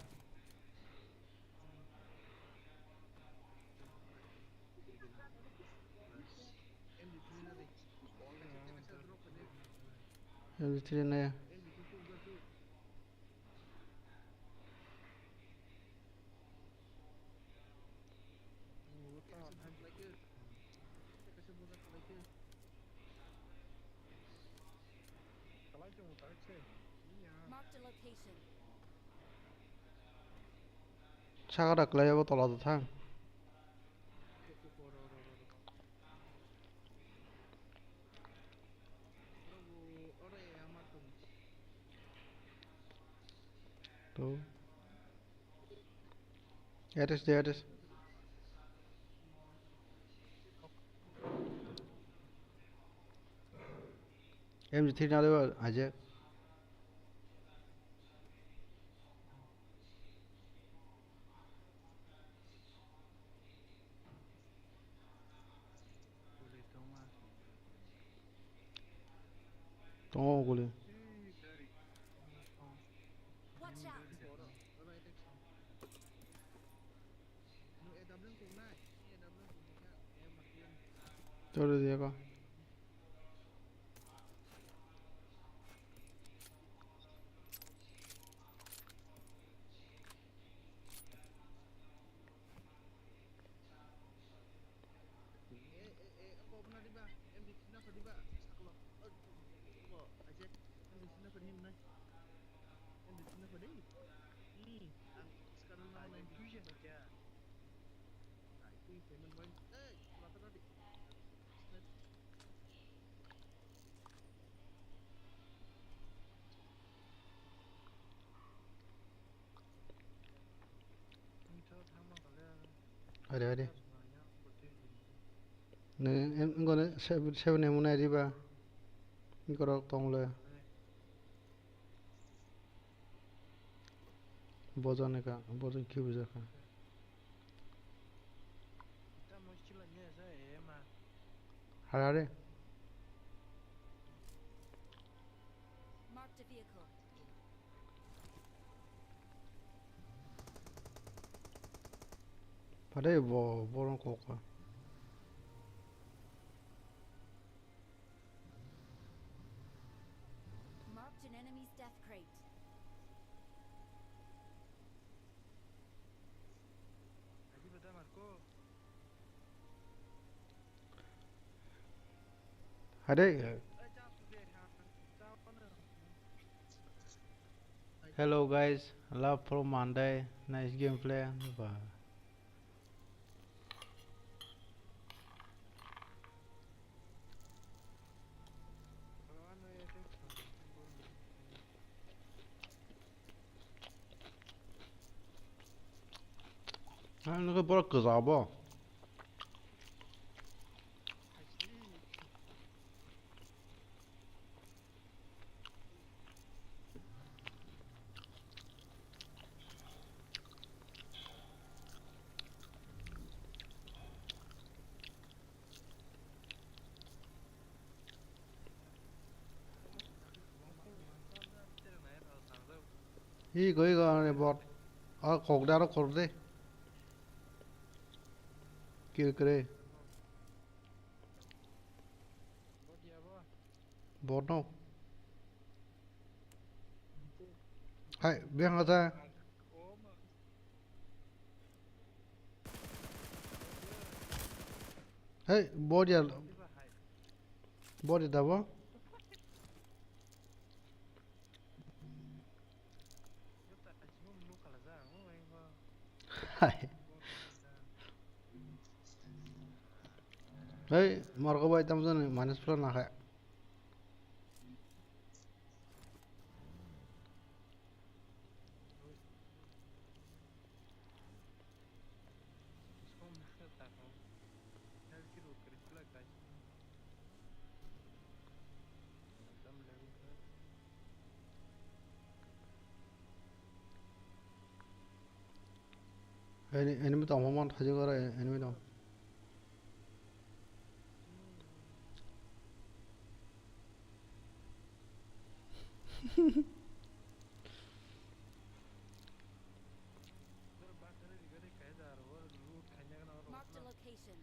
MG3 ne Marked a location. 차가라 클레이버 돌아도 탕 또 ATS MG3 나래 아재 또 고래 Tôi đi con. Ako pernah di ba? Em di sini apa di ba? Saklo. Ko, aja. Em di sini apa di him nai? Em di sini apa di? Ang sekarang nama nai fusion aja. Nah, itu payment bank. Selatan tadi. Ada ada. Nè em còn đấy seven em này đi ba. Em có đọc tôngเลย. Bozan này cả, bozan kêu bây giờ cả. Hả đấy. Marked a vehicle. Ở đây bo nó cột à. Marked an enemy's death crate. Ở đây. Hello guys, love from Monday, nice gameplay. Và nó cái bó cửa gió bó. Ý có này bọt. Cột ra nó cột đi. Kill करे. Bọt đâu? Hay, biết nó ra. Hey, body đâu? Hay. Hey, marco bay tam zone minus plus na khay. Enemy tong homon thaje kara enemy tong. Marked a location.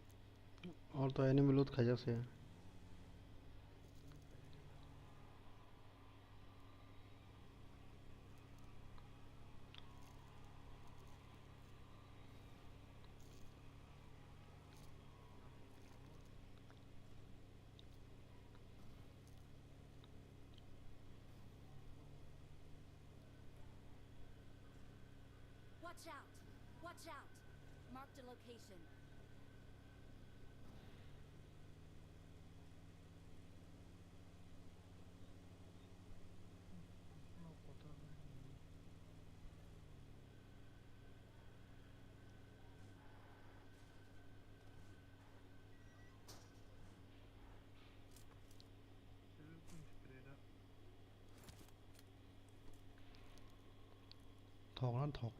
और तो enemy loot खा जासे. Watch out! Watch out! Marked a location. Thọc nó thọc.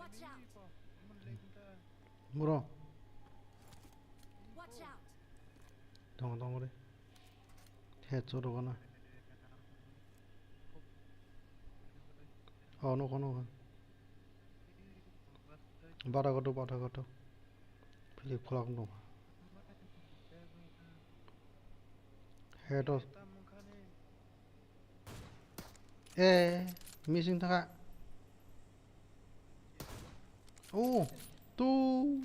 Watch out! 물어. Watch out! 동동그래. 해 쪼르거나. 노거. 바라거도. 필립 콜라고 노. 해도. 미싱 타가. 오, 또.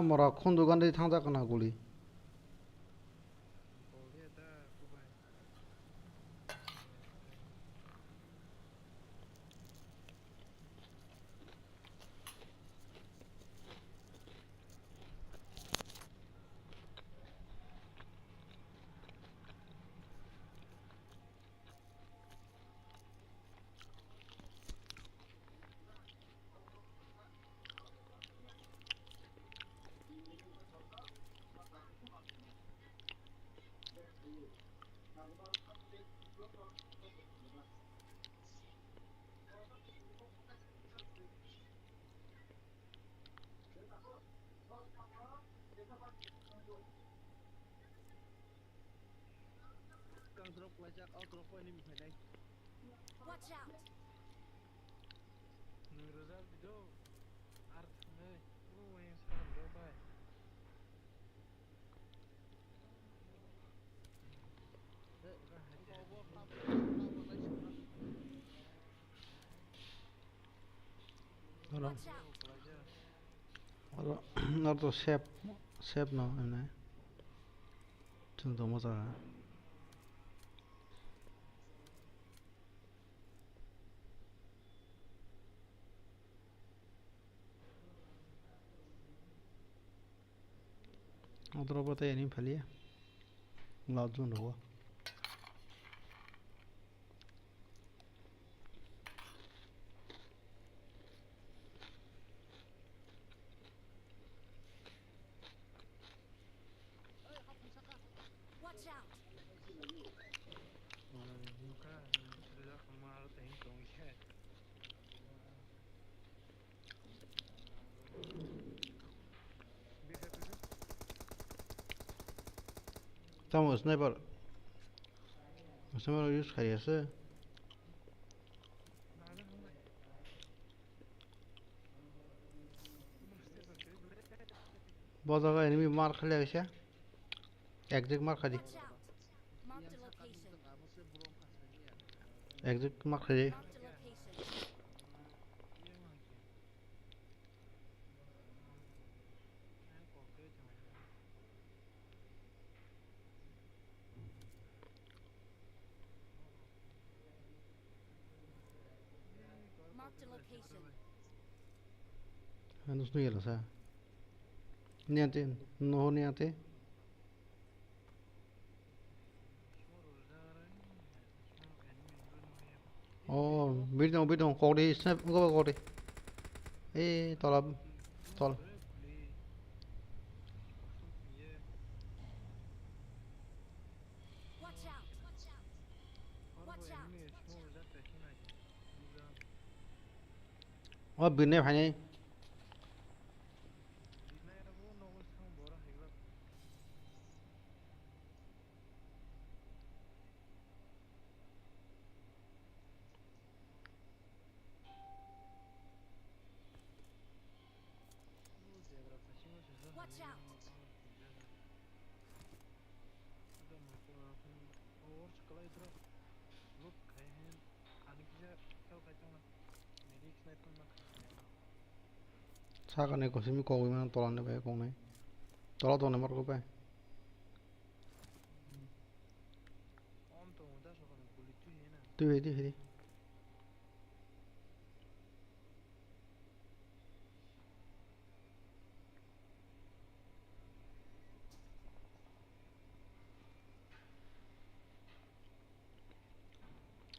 뭐라 콘도 간데 탕자거나 고리. Watch out! 그럼 Watch out! 나도 셉 나네. 좀 넘어자. उधर बताया नहीं फैलिए लाजून हुआ Watch out! तम sniper use करिए से बहुत जगह एनिमी मार खा लिया क्या एग्जैक्ट मार खा दी Watch out! Marked a location. Exact मार खा दी Marked a location. Marked a location. उसने ये लसा नहीं आते नो नहीं आते बिरदों कोड़ी स्नैप को कोड़ी तोला तोल Watch out! Watch out! Watch out! Birne भाई Watch out! 사간에 거슴이 거기면 돌아내 봐 공네 돌아도네 말고 봐 뒤에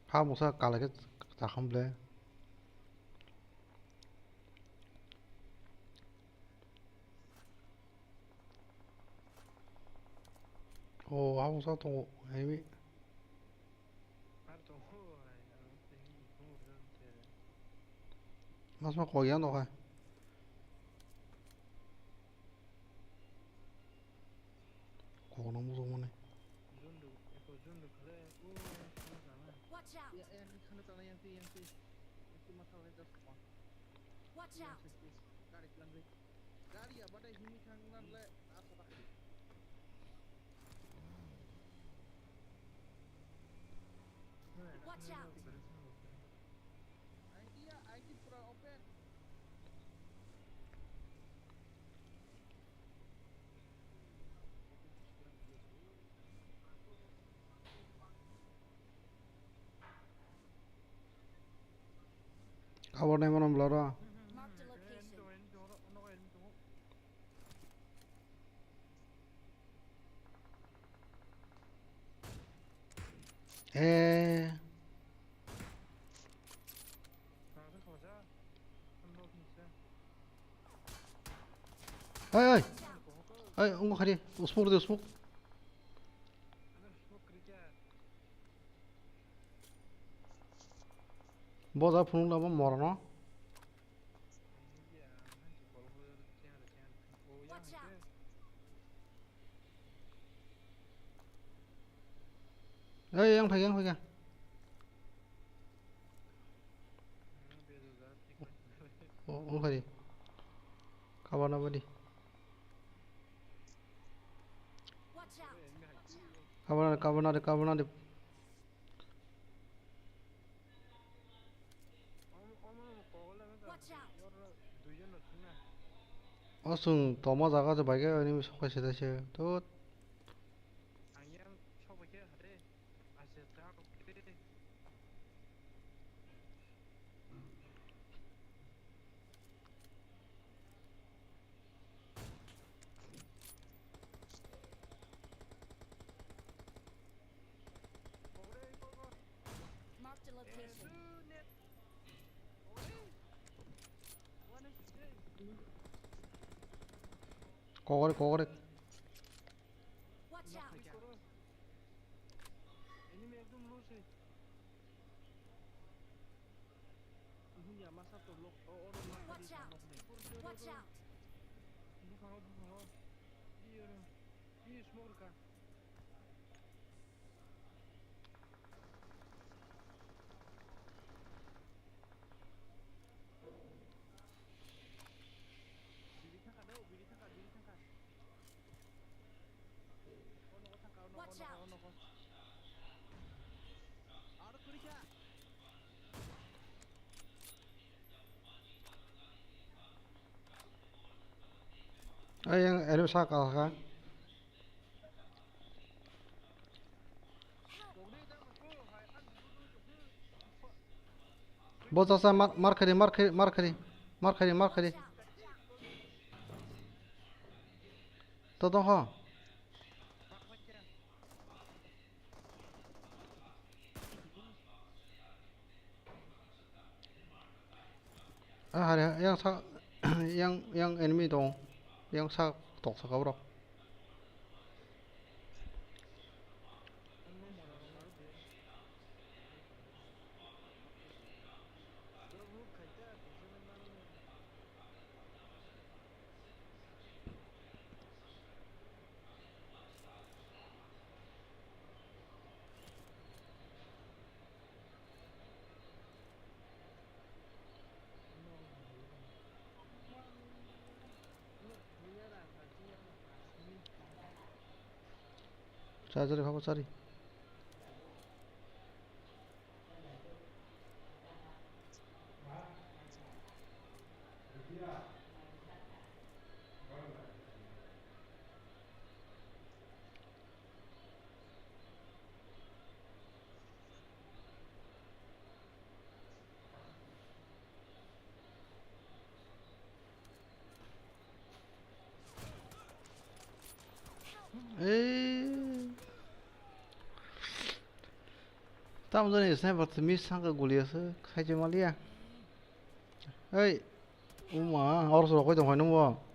하모사 깔게 다 함블레 오 하모사 또 에미 마스마 거기야 너가 그거 너무 무서워네 Watch out! Ya, yang di sana tanah yang masalah itu semua. Watch out! Garik lang rin. Gari ya, badai himi kang nan le asa tak. Watch out! IT pura open. 가버네 만은 불러라 Marked a location. 에 어이 어이 응고하리 스모크 돼 스모크 뭐다 부는 라면 뭐라나 Watch out! 에이 양파야 응고하리 가버나 버리 Watch out! 가버나데 Watch out! 어승 더 맞아가지고 발견 아니면 속아시 다시 또 Marked a location. 고거래 Watch out! Ini ya masa tuh lock orang mati di Watch out! sana. Watch out! Watch out! 에이 애를 사가 뭐자사 마르카리 또동하 아 하래 양사 양 애니미 동 양사 독사 가보라 짜리 가봐 짜리. 에이. 다음 전에 스나이퍼한테 미스한 거 굴려서 하지 말이야. 에이, 엄마, 알아서 거기 좀 하는 거.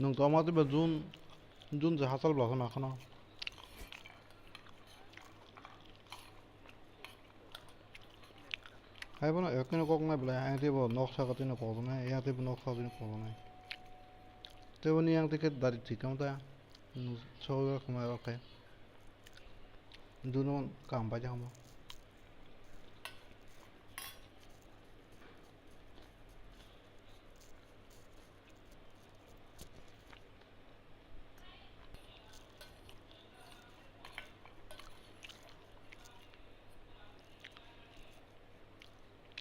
너또 아마도 준 하살 봐서 나가나. hay bana yakını kokmay bile yang tiba nok sakatini kokmay yang tiba nok sakatini kokmay tiba ni yang tiket dari tikam ta soga kumay okay duno kam ba jang ba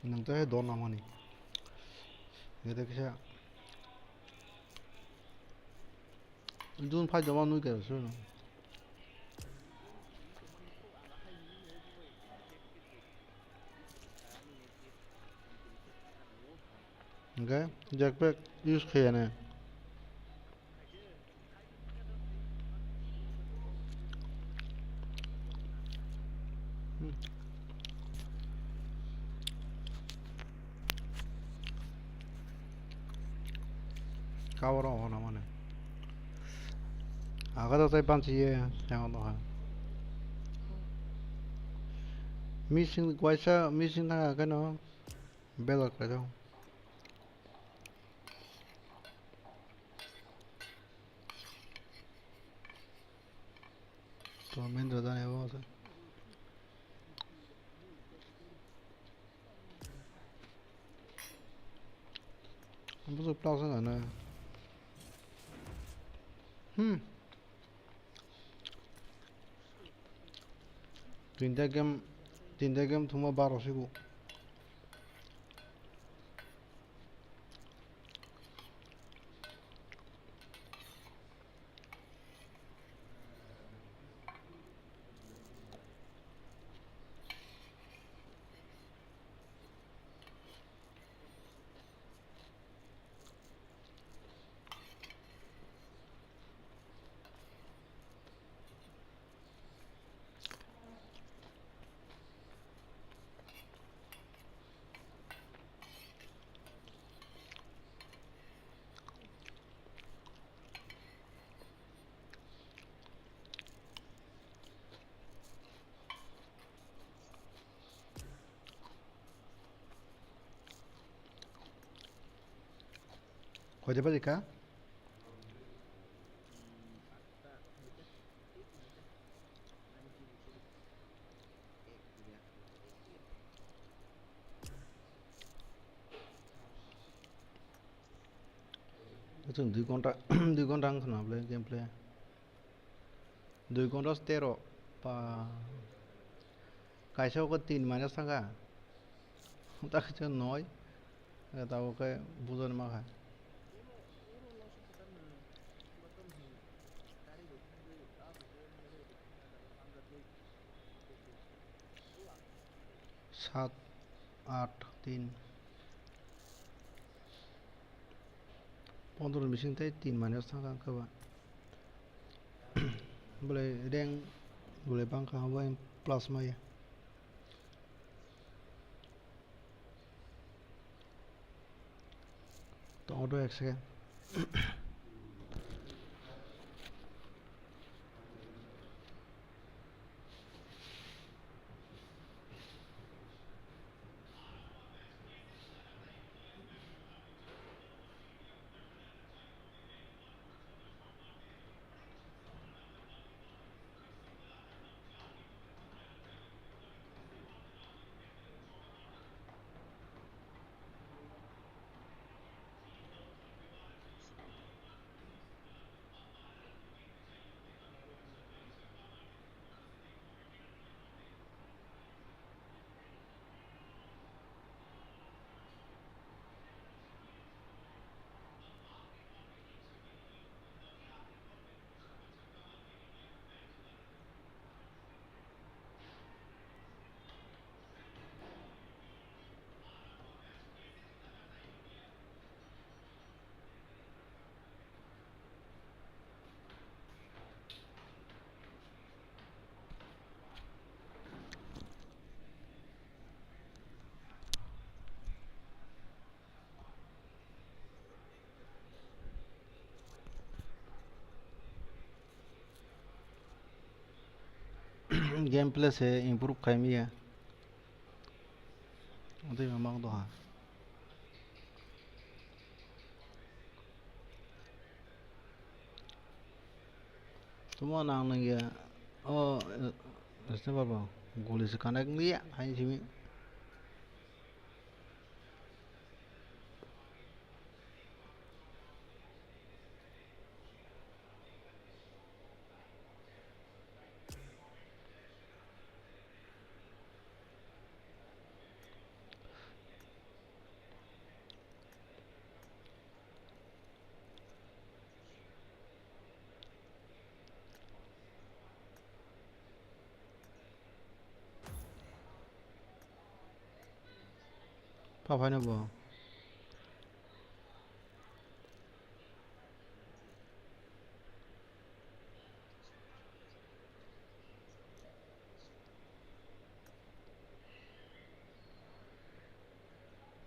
nang ta don namani yede kisha dun pa jama nu ke so no okay jackpack use kiya ne kawara ho namane agada tai panchi ye yang no ha missing kwaisa missing na ka no belak ka do to men da ne wa sa 무슨 플라스는 안 해. तीन game तुम 12 को Kau dapat ikan? Itu 2 घंटा खाना play game play 2 घंटा 13 pa kaisa ko 3 minus tanga tak cho nói tao cái bulan mà khai 7 8 3 15 missing tới 3 minus tanga các bạn boleh rank boleh bangka apa yang plasma ya to auto execute game play से improve खालामी है उदै मामा दहा semua nang nang ya oh itu apa goli sekanak dia hanya sini apa ini bu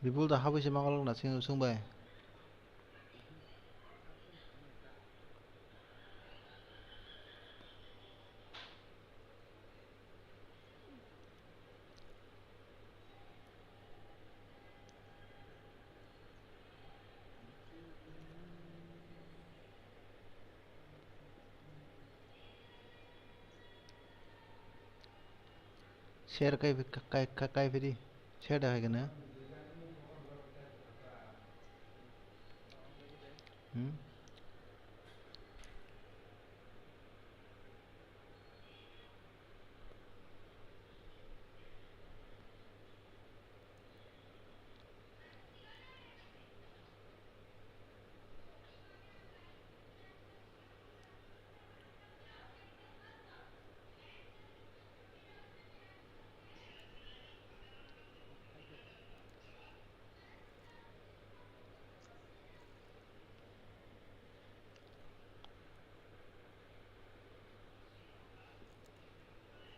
Bipul dah habis emang kalau nak sing bay share kai free share dah kan ya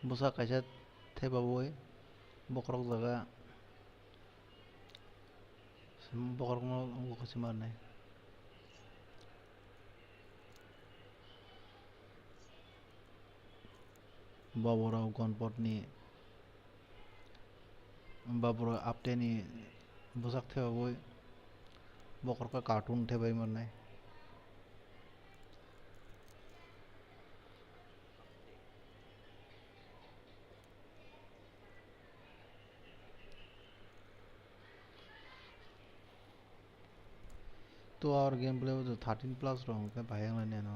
busa kaisa thai baboi bokrok jaga bokrok no kasi marnai baborao gonpot ni baboro apte ni busak thai baboi bokrok ka cartoon thai bai marnai तो और game play जो 13+ रहो क्या भाई लाने ना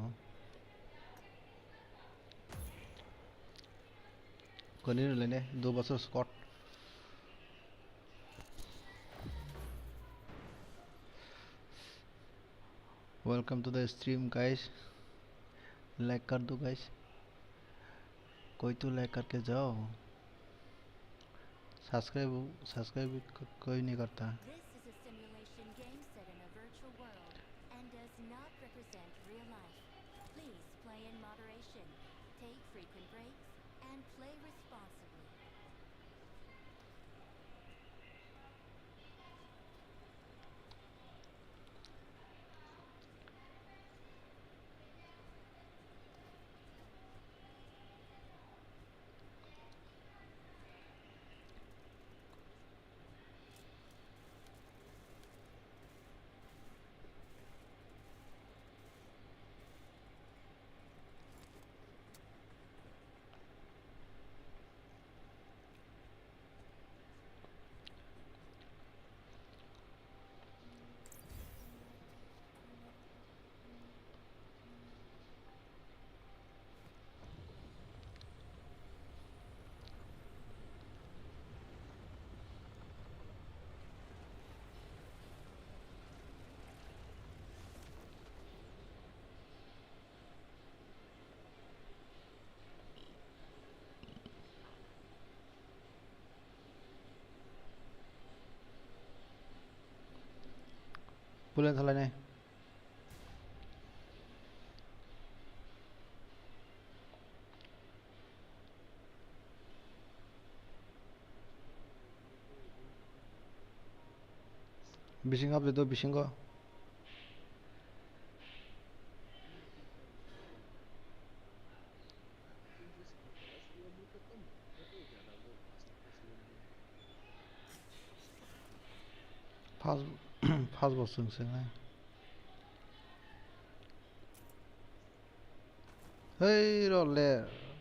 continue लेने 2 बस स्कॉट welcome to the stream guys like कर दो गाइस कोई तो लाइक करके जाओ सब्सक्राइब कोई नहीं करता This is a simulation game set in a virtual world and does not represent real life. Please play in moderation, take frequent breaks, and play responsibly. पुलन साला ने बिशिंग आप दे दो बिशिंग को फास फास बसजोंसो हैइ रले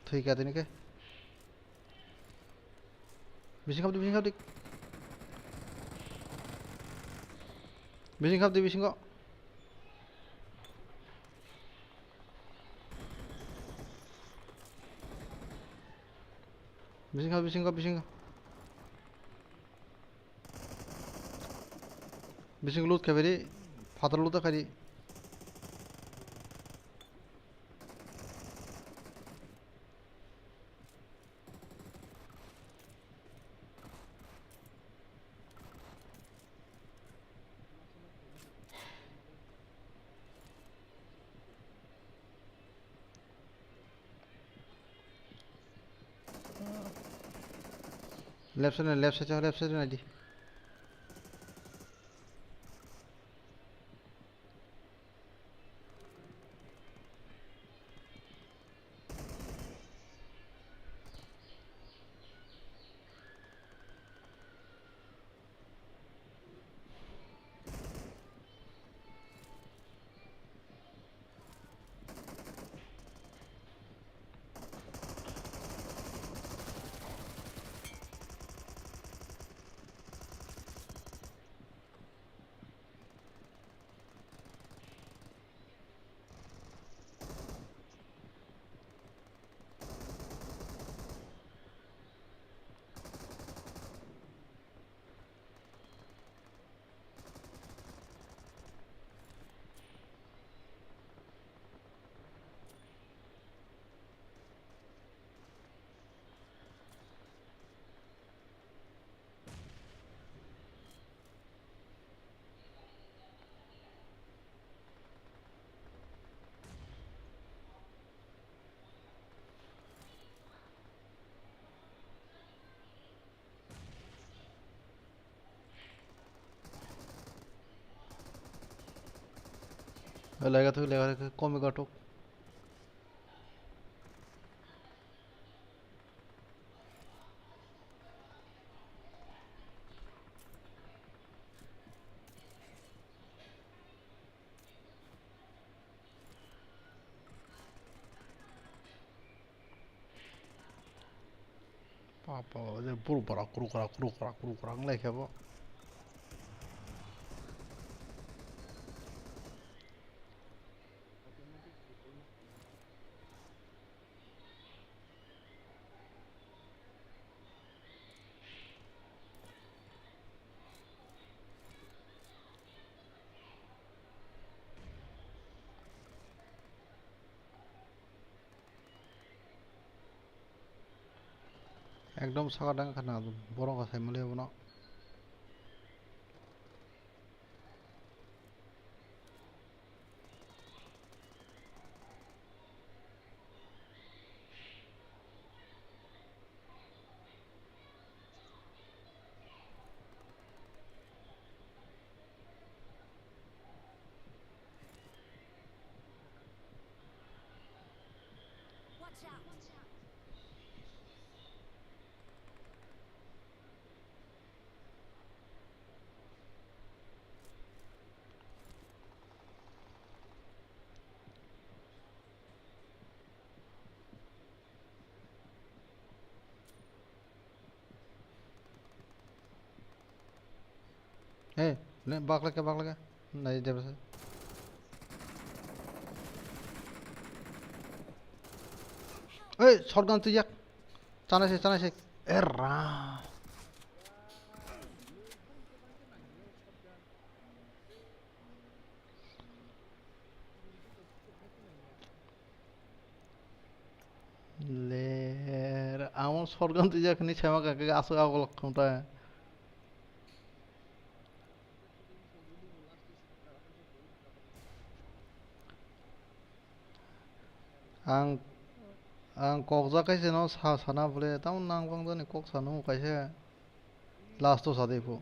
थैखादोनिखे बिसिं खालामदो बिसिंखौ बिसिं लुट खाबायदि फादर लुट खायदि लेफ्ट साइड नायदि लेगा कमी गाटो पापा जे कुरुकरा लायखाबो एकदम सागादां खाना बरं गासाय मले बना Watch out. ए ले बागला के नहीं दे बस ए शॉटगन तुझ्या चानायसे एर्रा लेर आमन शॉटगन तुझ्या खनि छेमा का आसो आगल खमता आं कक जाखायसे न साना बोले ताउन नांबांदो नि कक सानो खायसे लास्ट तो सादेफो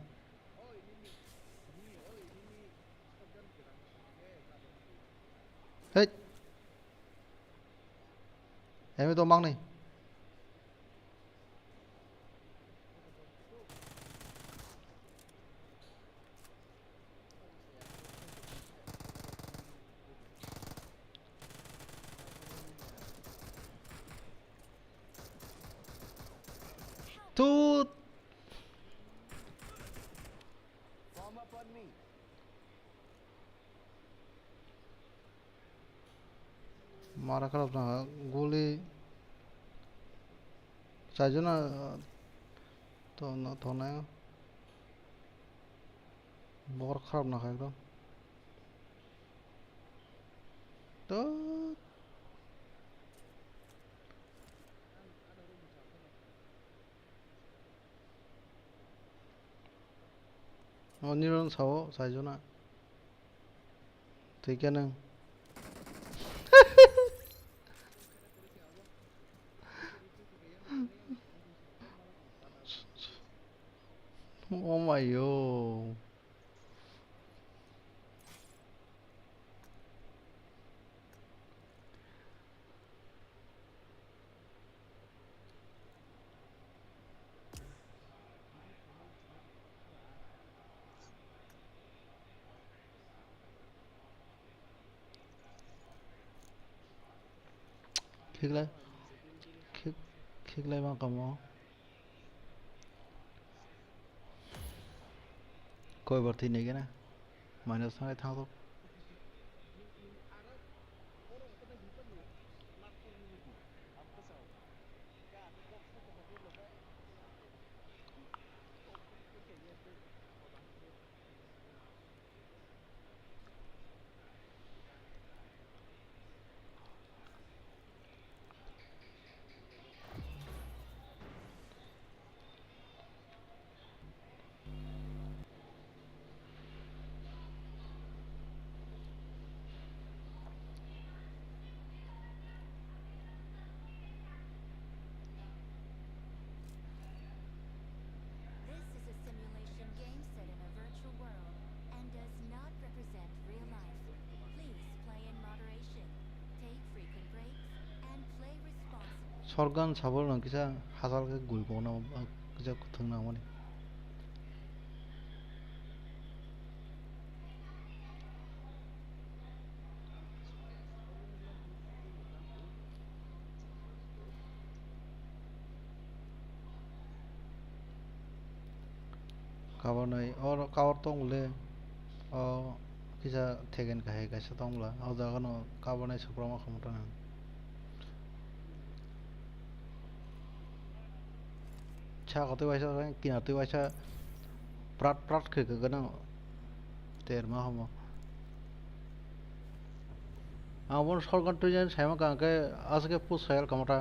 हे एमे तो मांग नहीं Tut. Form up on me. मारा खाराप ना गोली चाहिए ना तो ना बहुत खराब ना खाए एकदम तो 언니는 사오 사이즈나 되게는 오마이요 킥래 킥래만 까모 कोई भर्ती नहीं है ना माइनस में था तो This is a simulation game set in a virtual world and does not represent real life. Please play in moderation, take frequent breaks, and play responsibly. 설간 잡으려는 기자 하살게 굴고 나 기자 등 나오네 가버너이 가버똥래 기자 퇴근 가해 가서 동라 어다가는 가버너이 서브라마 가면은 차 có tôi sẽ kia tôi sẽ prat cái nó tiền mà không আমার সরকার তো জানেন সাইমা কাকে আজকে পুষ হয়ে গেল কামটা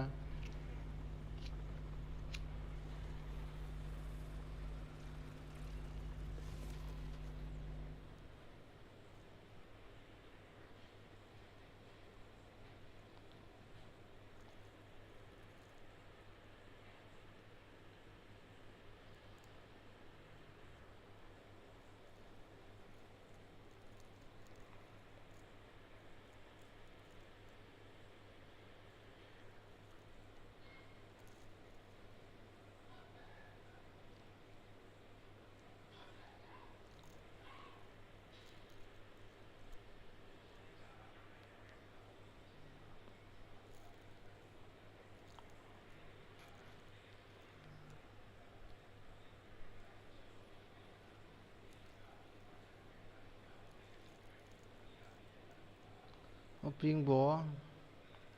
pin bó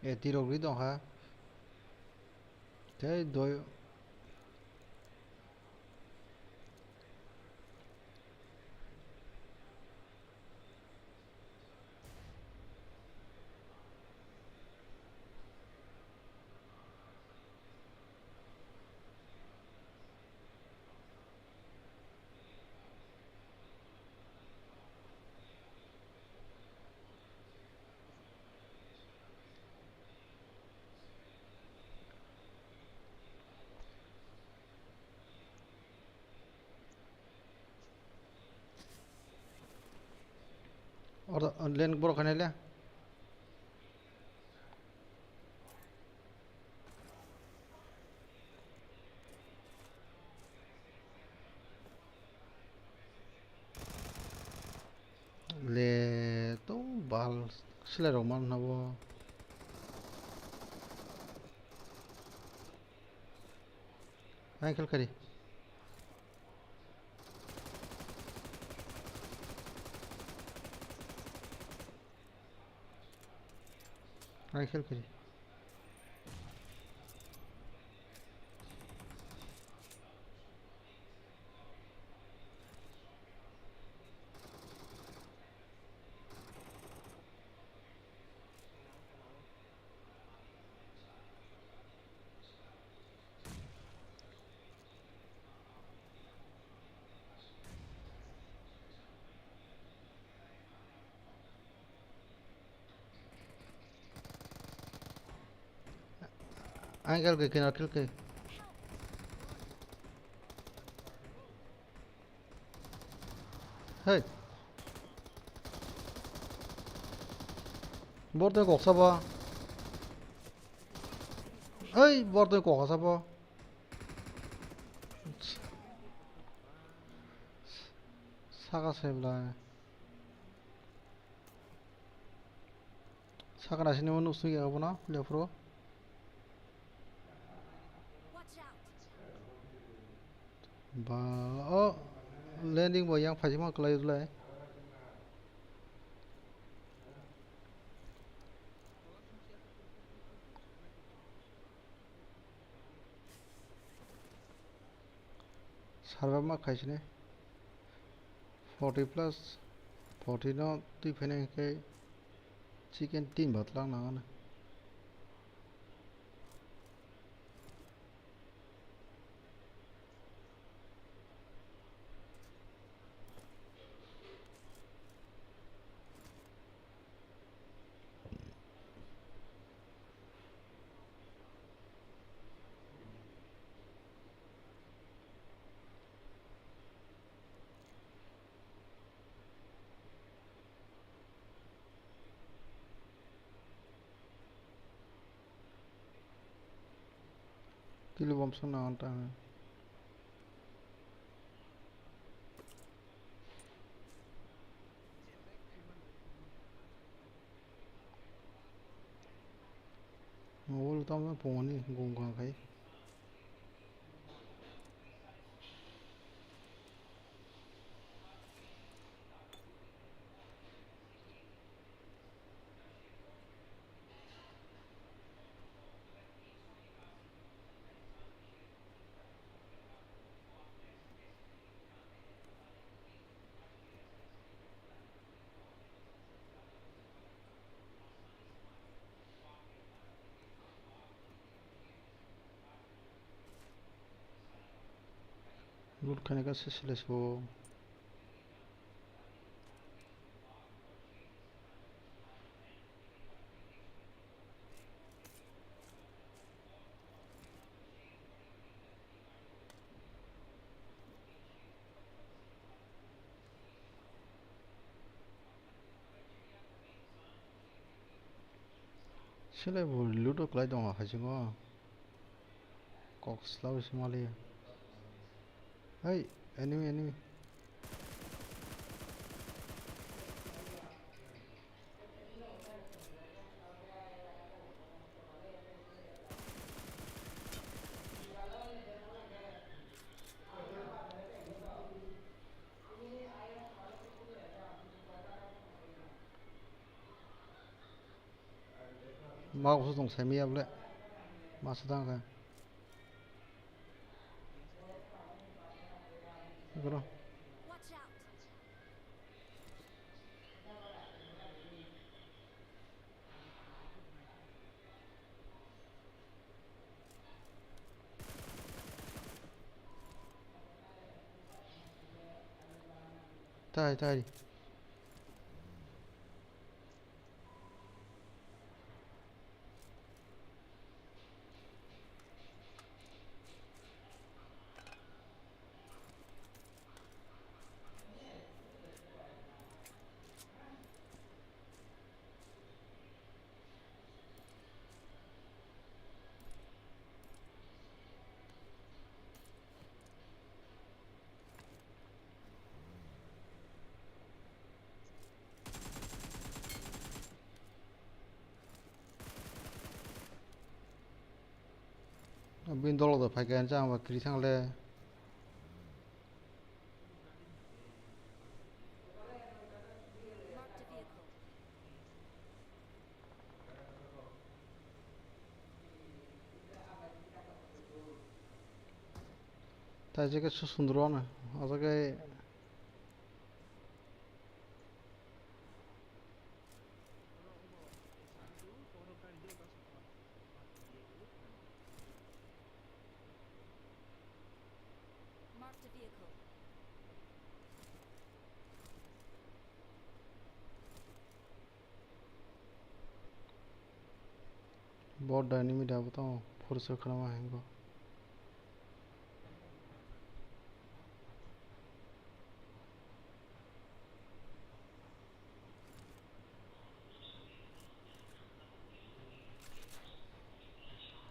để tì đầu đi đó hả thế đôi और लेन बड़ खाने ले ले तो बाल सिले रोमान ना वो Ankle kari. Ankle kari. Ankle ke kinar kill ke. Hey. Borda koksa ba. Hey, borda koksa ba. 사가 세블라. 사가 나시는 분 우승이 가보나? 옆으로. Watch out. 바, 랜딩 뭐 양 파지마 클라이드래. 사르바 खाइसिने 40 plus 40 no ती फेने के चिकन 3 बतला ना ना किलो बम सुना अंटा है वो तो मैं पोनी गूंगा खाई लूट खाने का सिलसिले से वो सिले वो लूटो क्लाई दोंगा खाजिंगा कॉक्स लाव इस्माली hey enemy mau số dòng xe mi अब ले मास दांगा करो Watch out. ताई bin dollar phải cái trang và kỹ sang le Marked a vehicle. তাই যে কিছু সুন্দর না আজকে Marked a vehicle. बहुत डायनेमिक है बताओ फोर्स रखना है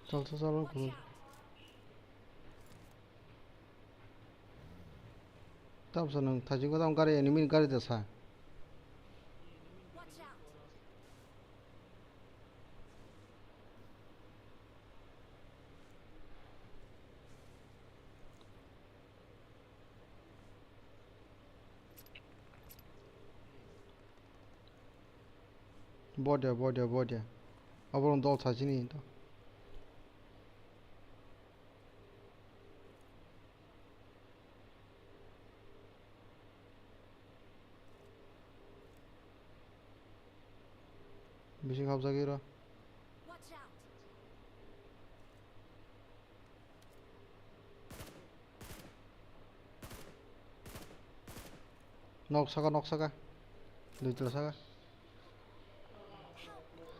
चल Watch out. तब से नंग थाजी को तम गाड़ी एनिमी गाड़ी दसा Watch out. बहुत है अब उन दो थाजी नहीं तो बेसी खाप सकेर Watch out. नक सका दुईटा सका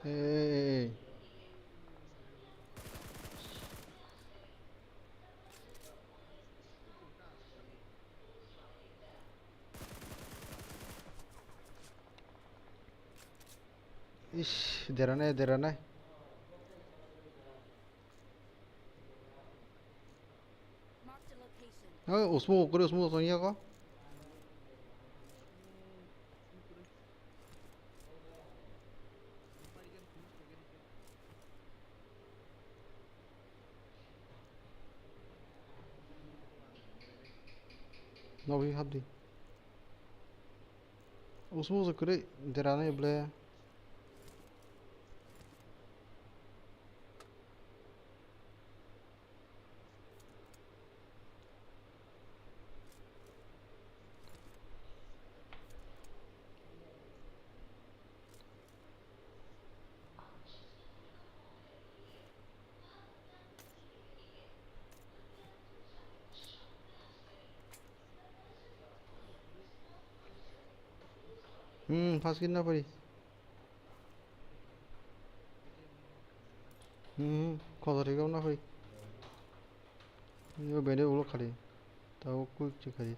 Help. ए इश देरा नहीं Marked a location. उसमें सोनिया को नवी हाथ दी उसमें से करे देरा नहीं बले फास्ट कितना पड़ी खतर ना पड़ी ये बेने उलो खाली ताऊ कुछ चिकारी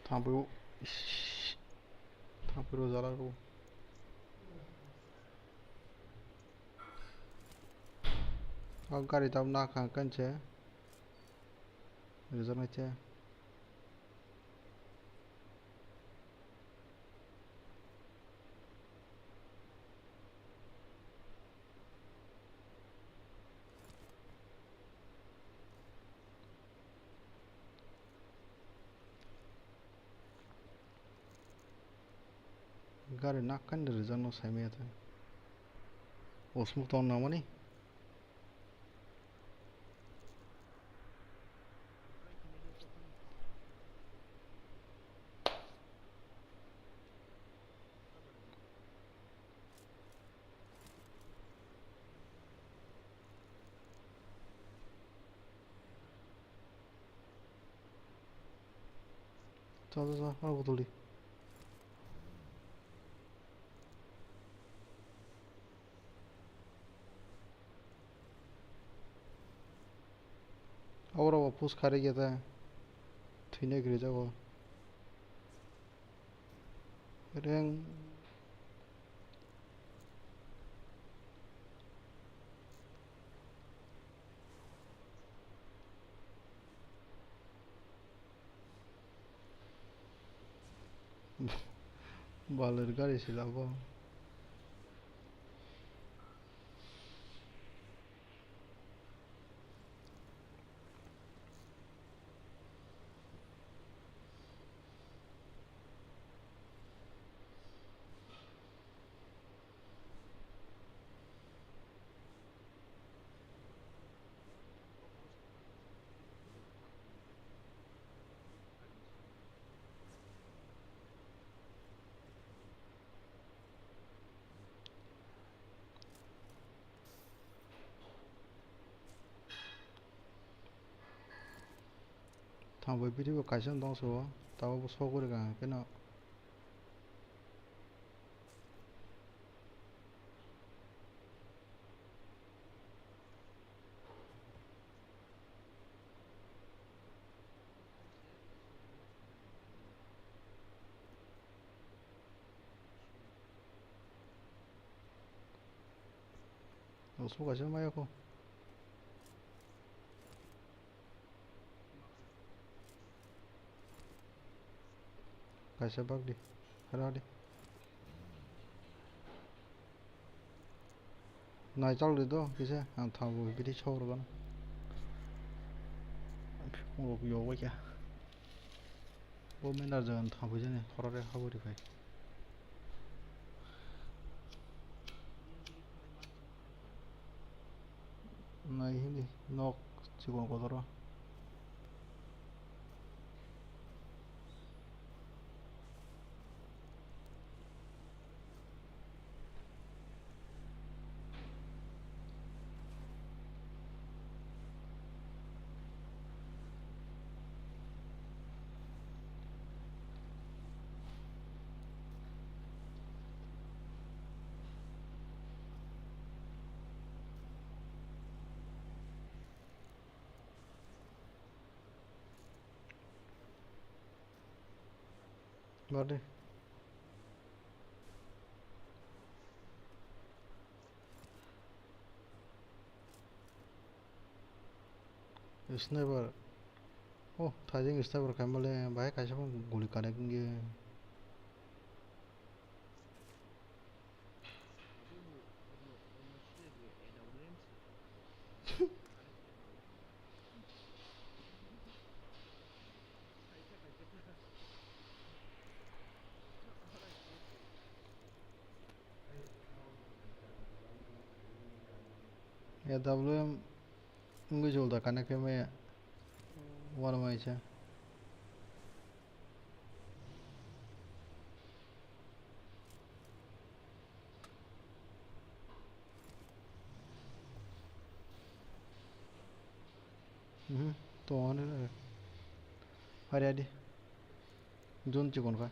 थांपो जाला को अब गाड़ी तब ना खां कंचे रिजर्व में चे गाड़ी ना कंडे रिजर्व नो सही में था उसमें तो ना मनी चल और बोतली और वो पुश करे गया था थीने गिर जाओ रेंग balır garisi la bu. Thằng với video cái chân đông số tao có số của được cái nào số cái chân mấy không cái chân bác đi ra đi này chắc được đó cái xe thằng thằng với video show rồi con một vô quá kìa bố mình đã giờ thằng với này khó ra không được phải này đi nó chỉ còn có đó vào đi sniper oh thajing sniper kamale bhai kaisa goli kareंगे ya WM nggak jual dah karena kami warna macam tuh ane lah hari Jun cikon ka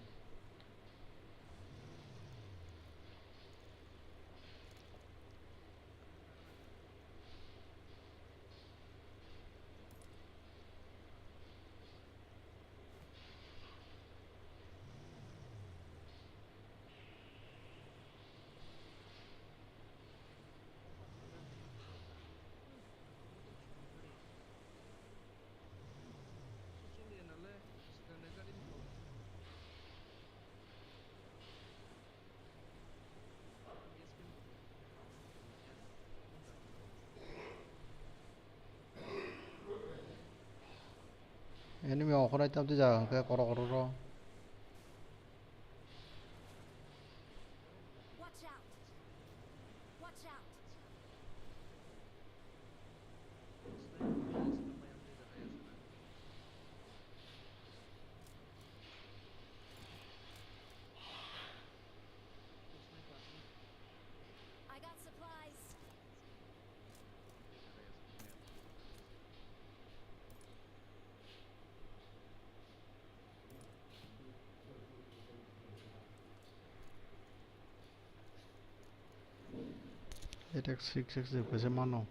enemy okhorai tam tu jaga ke koro ro Watch out! Watch out! I got supplies. attack 6 de pese mano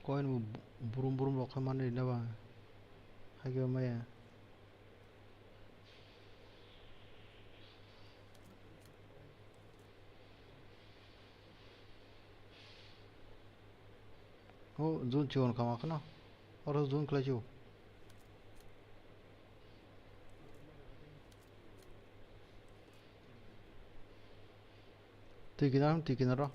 coi nó bùm bùm lọc hay mắn đi đâu à hay cái mày à ô zone chiều nó không nó ở đó zone cái chiều thì cái nào đó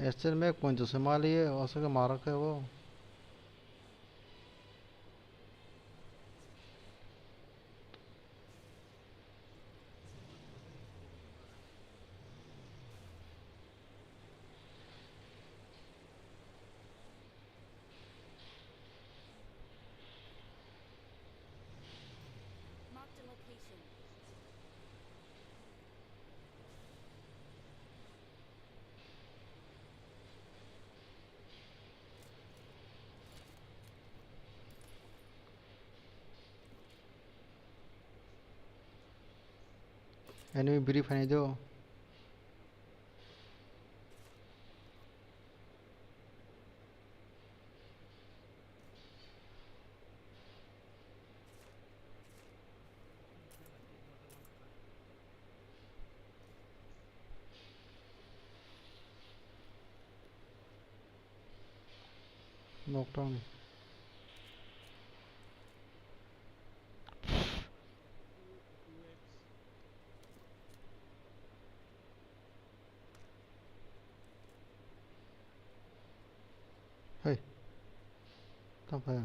ऐसे में कौन जो संभाली है ऐसे का मारा है वो Marked a location. enemy brief है जो knockdown hey tao phải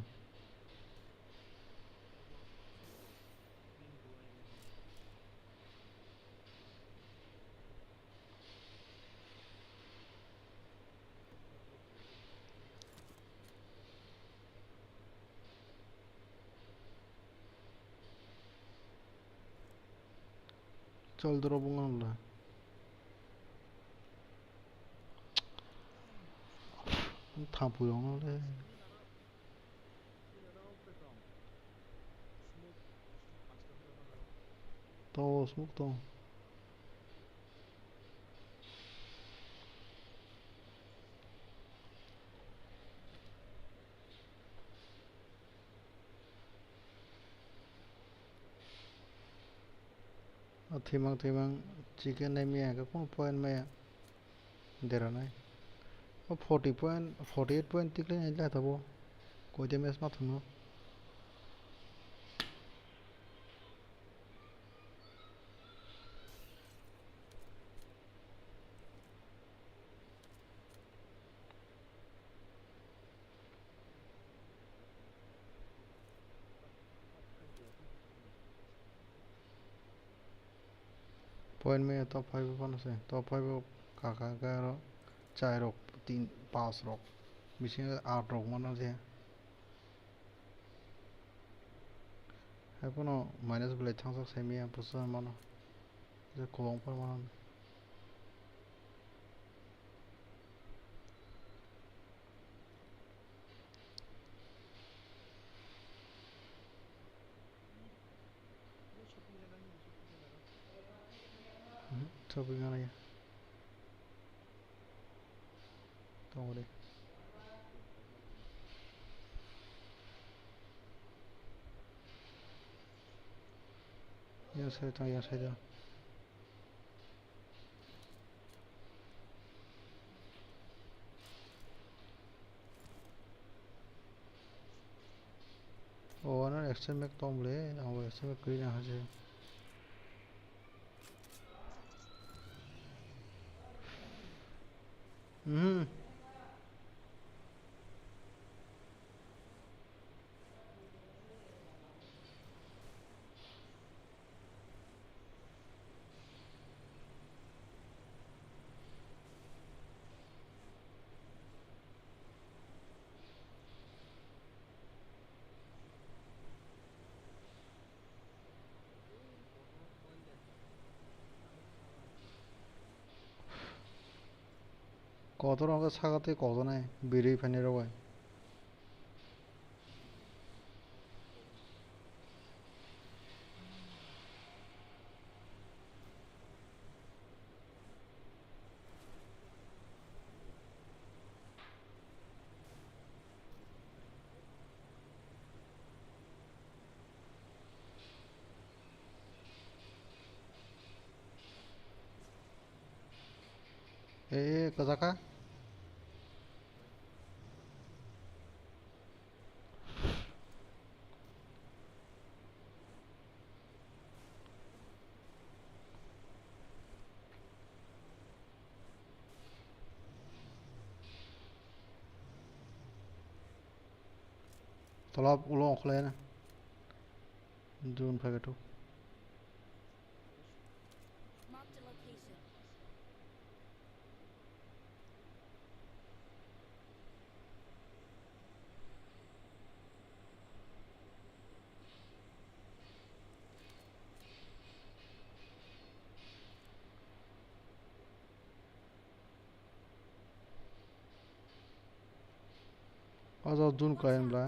चल दरो Bunga thằng phụ nó đấy to smoke to thì mang chicken này mẹ cái con point mẹ để rồi này 40 point 48 point tích lên là tao bộ coi dem es mà thằng nó point में top 5 कौन से top 5 काका का रो 4 रो 3 5 रो mission 8 रो मानो से है कोनो minus blade chance से मिया पुसा मानो जे कोंग पर मानो shopping à này tao đây yang saya dah oh nó extend back tom le oh extend back green à chứ 거들어가 사가대 거드네 미리 편이라고 해. 에 그자까 tolop ulong khlena dun phagatu Marked a location. azo dun kain bla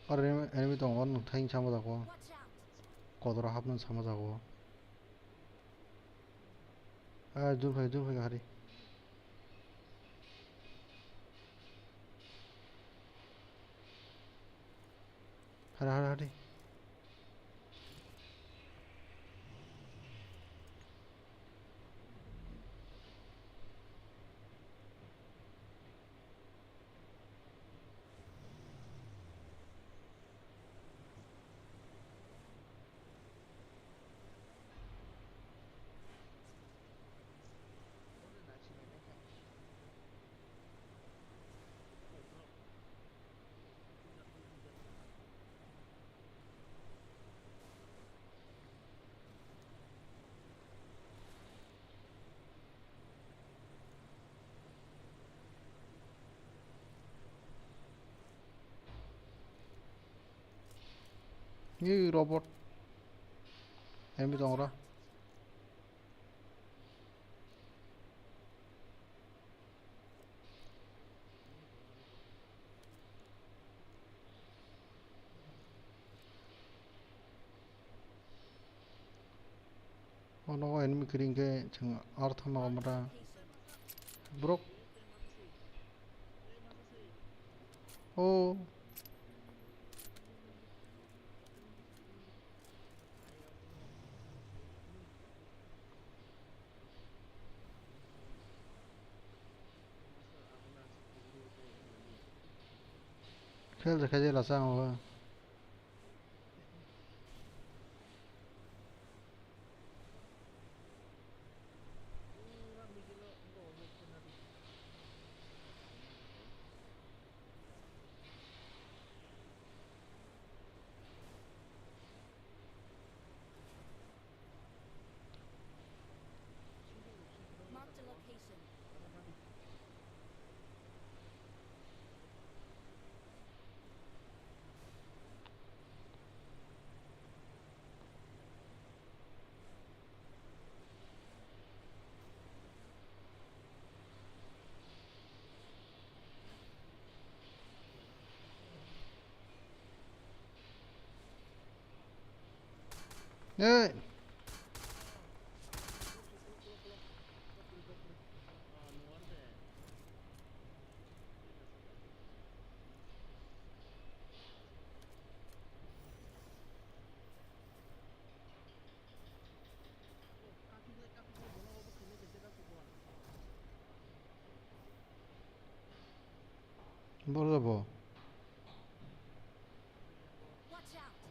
are enemy dong on thain chamadago Watch out. kodora habnan samajago a dun phag hari hari 이 로봇 enemy dong ra ono enemy kring ke chang arth ma mara Location. brok oh khel de khaje la sang wa Marked a location. 네 뭐라 뭐 Watch out.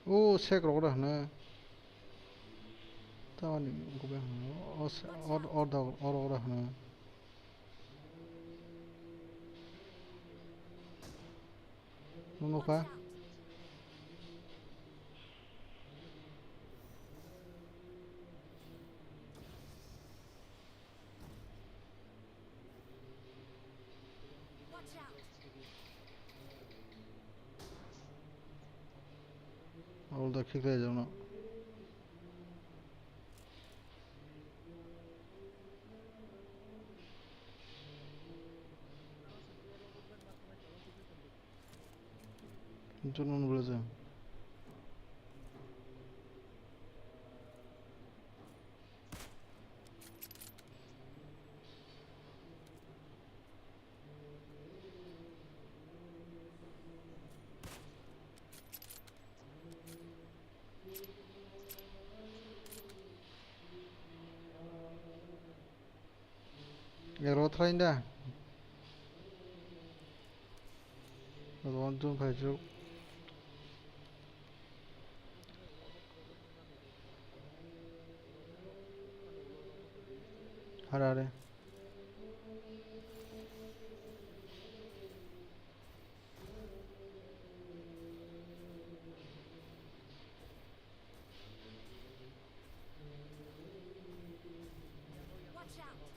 오 색 로그라 하나 Tao đi cũng biết ở đâu hả? Nó Watch khá. out. Watch out. Orada kickleyeceğim onu. Dur onu bulacağım. 에어로트라인다. 완전 발주. 하라래. Watch out.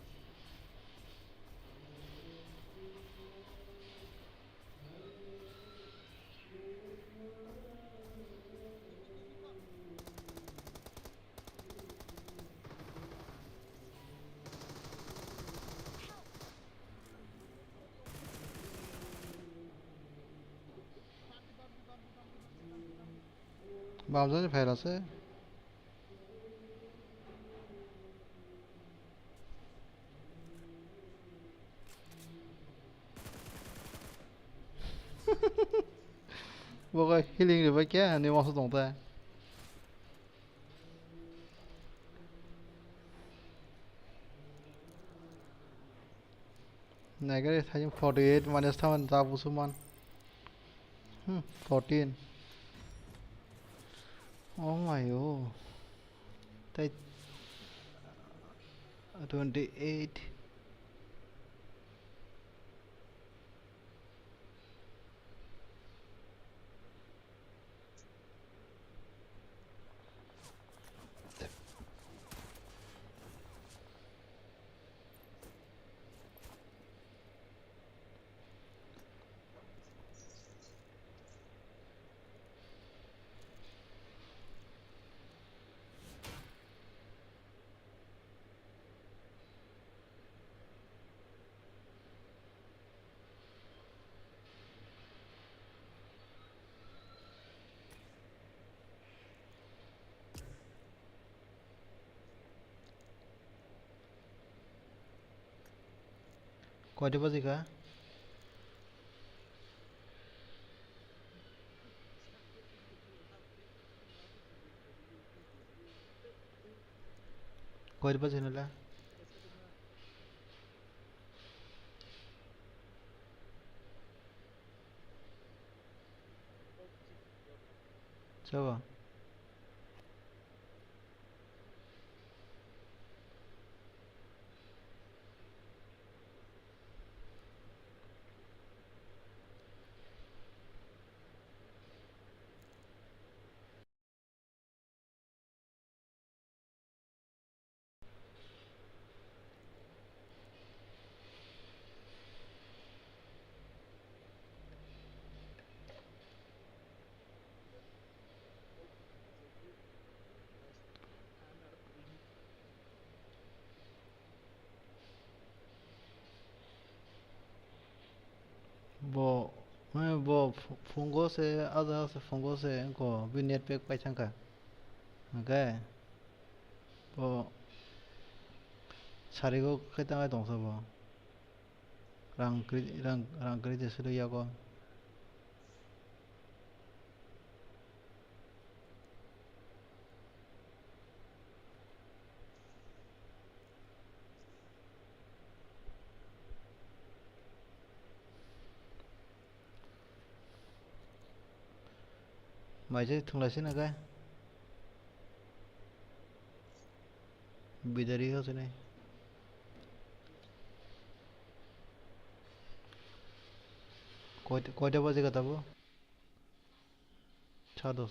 마음전이 베라스. 뭐가 힐링이 왜 이렇게 내 와서 동대. Negative 사진 48 minus 7 다 무슨만 14 oh my god that 28 कौन बजेगा कौन बजे नला चलो वो मैं वो फंगो से आधा से फंगो से को भी नेट पैक पैसा का ओके वो सारिगो कितना दो सब रंग जैसे लो यागो mày chứ thằng là xin là cái বিদারি আছে নাই কয়টা বাজে কাটাবো 6:10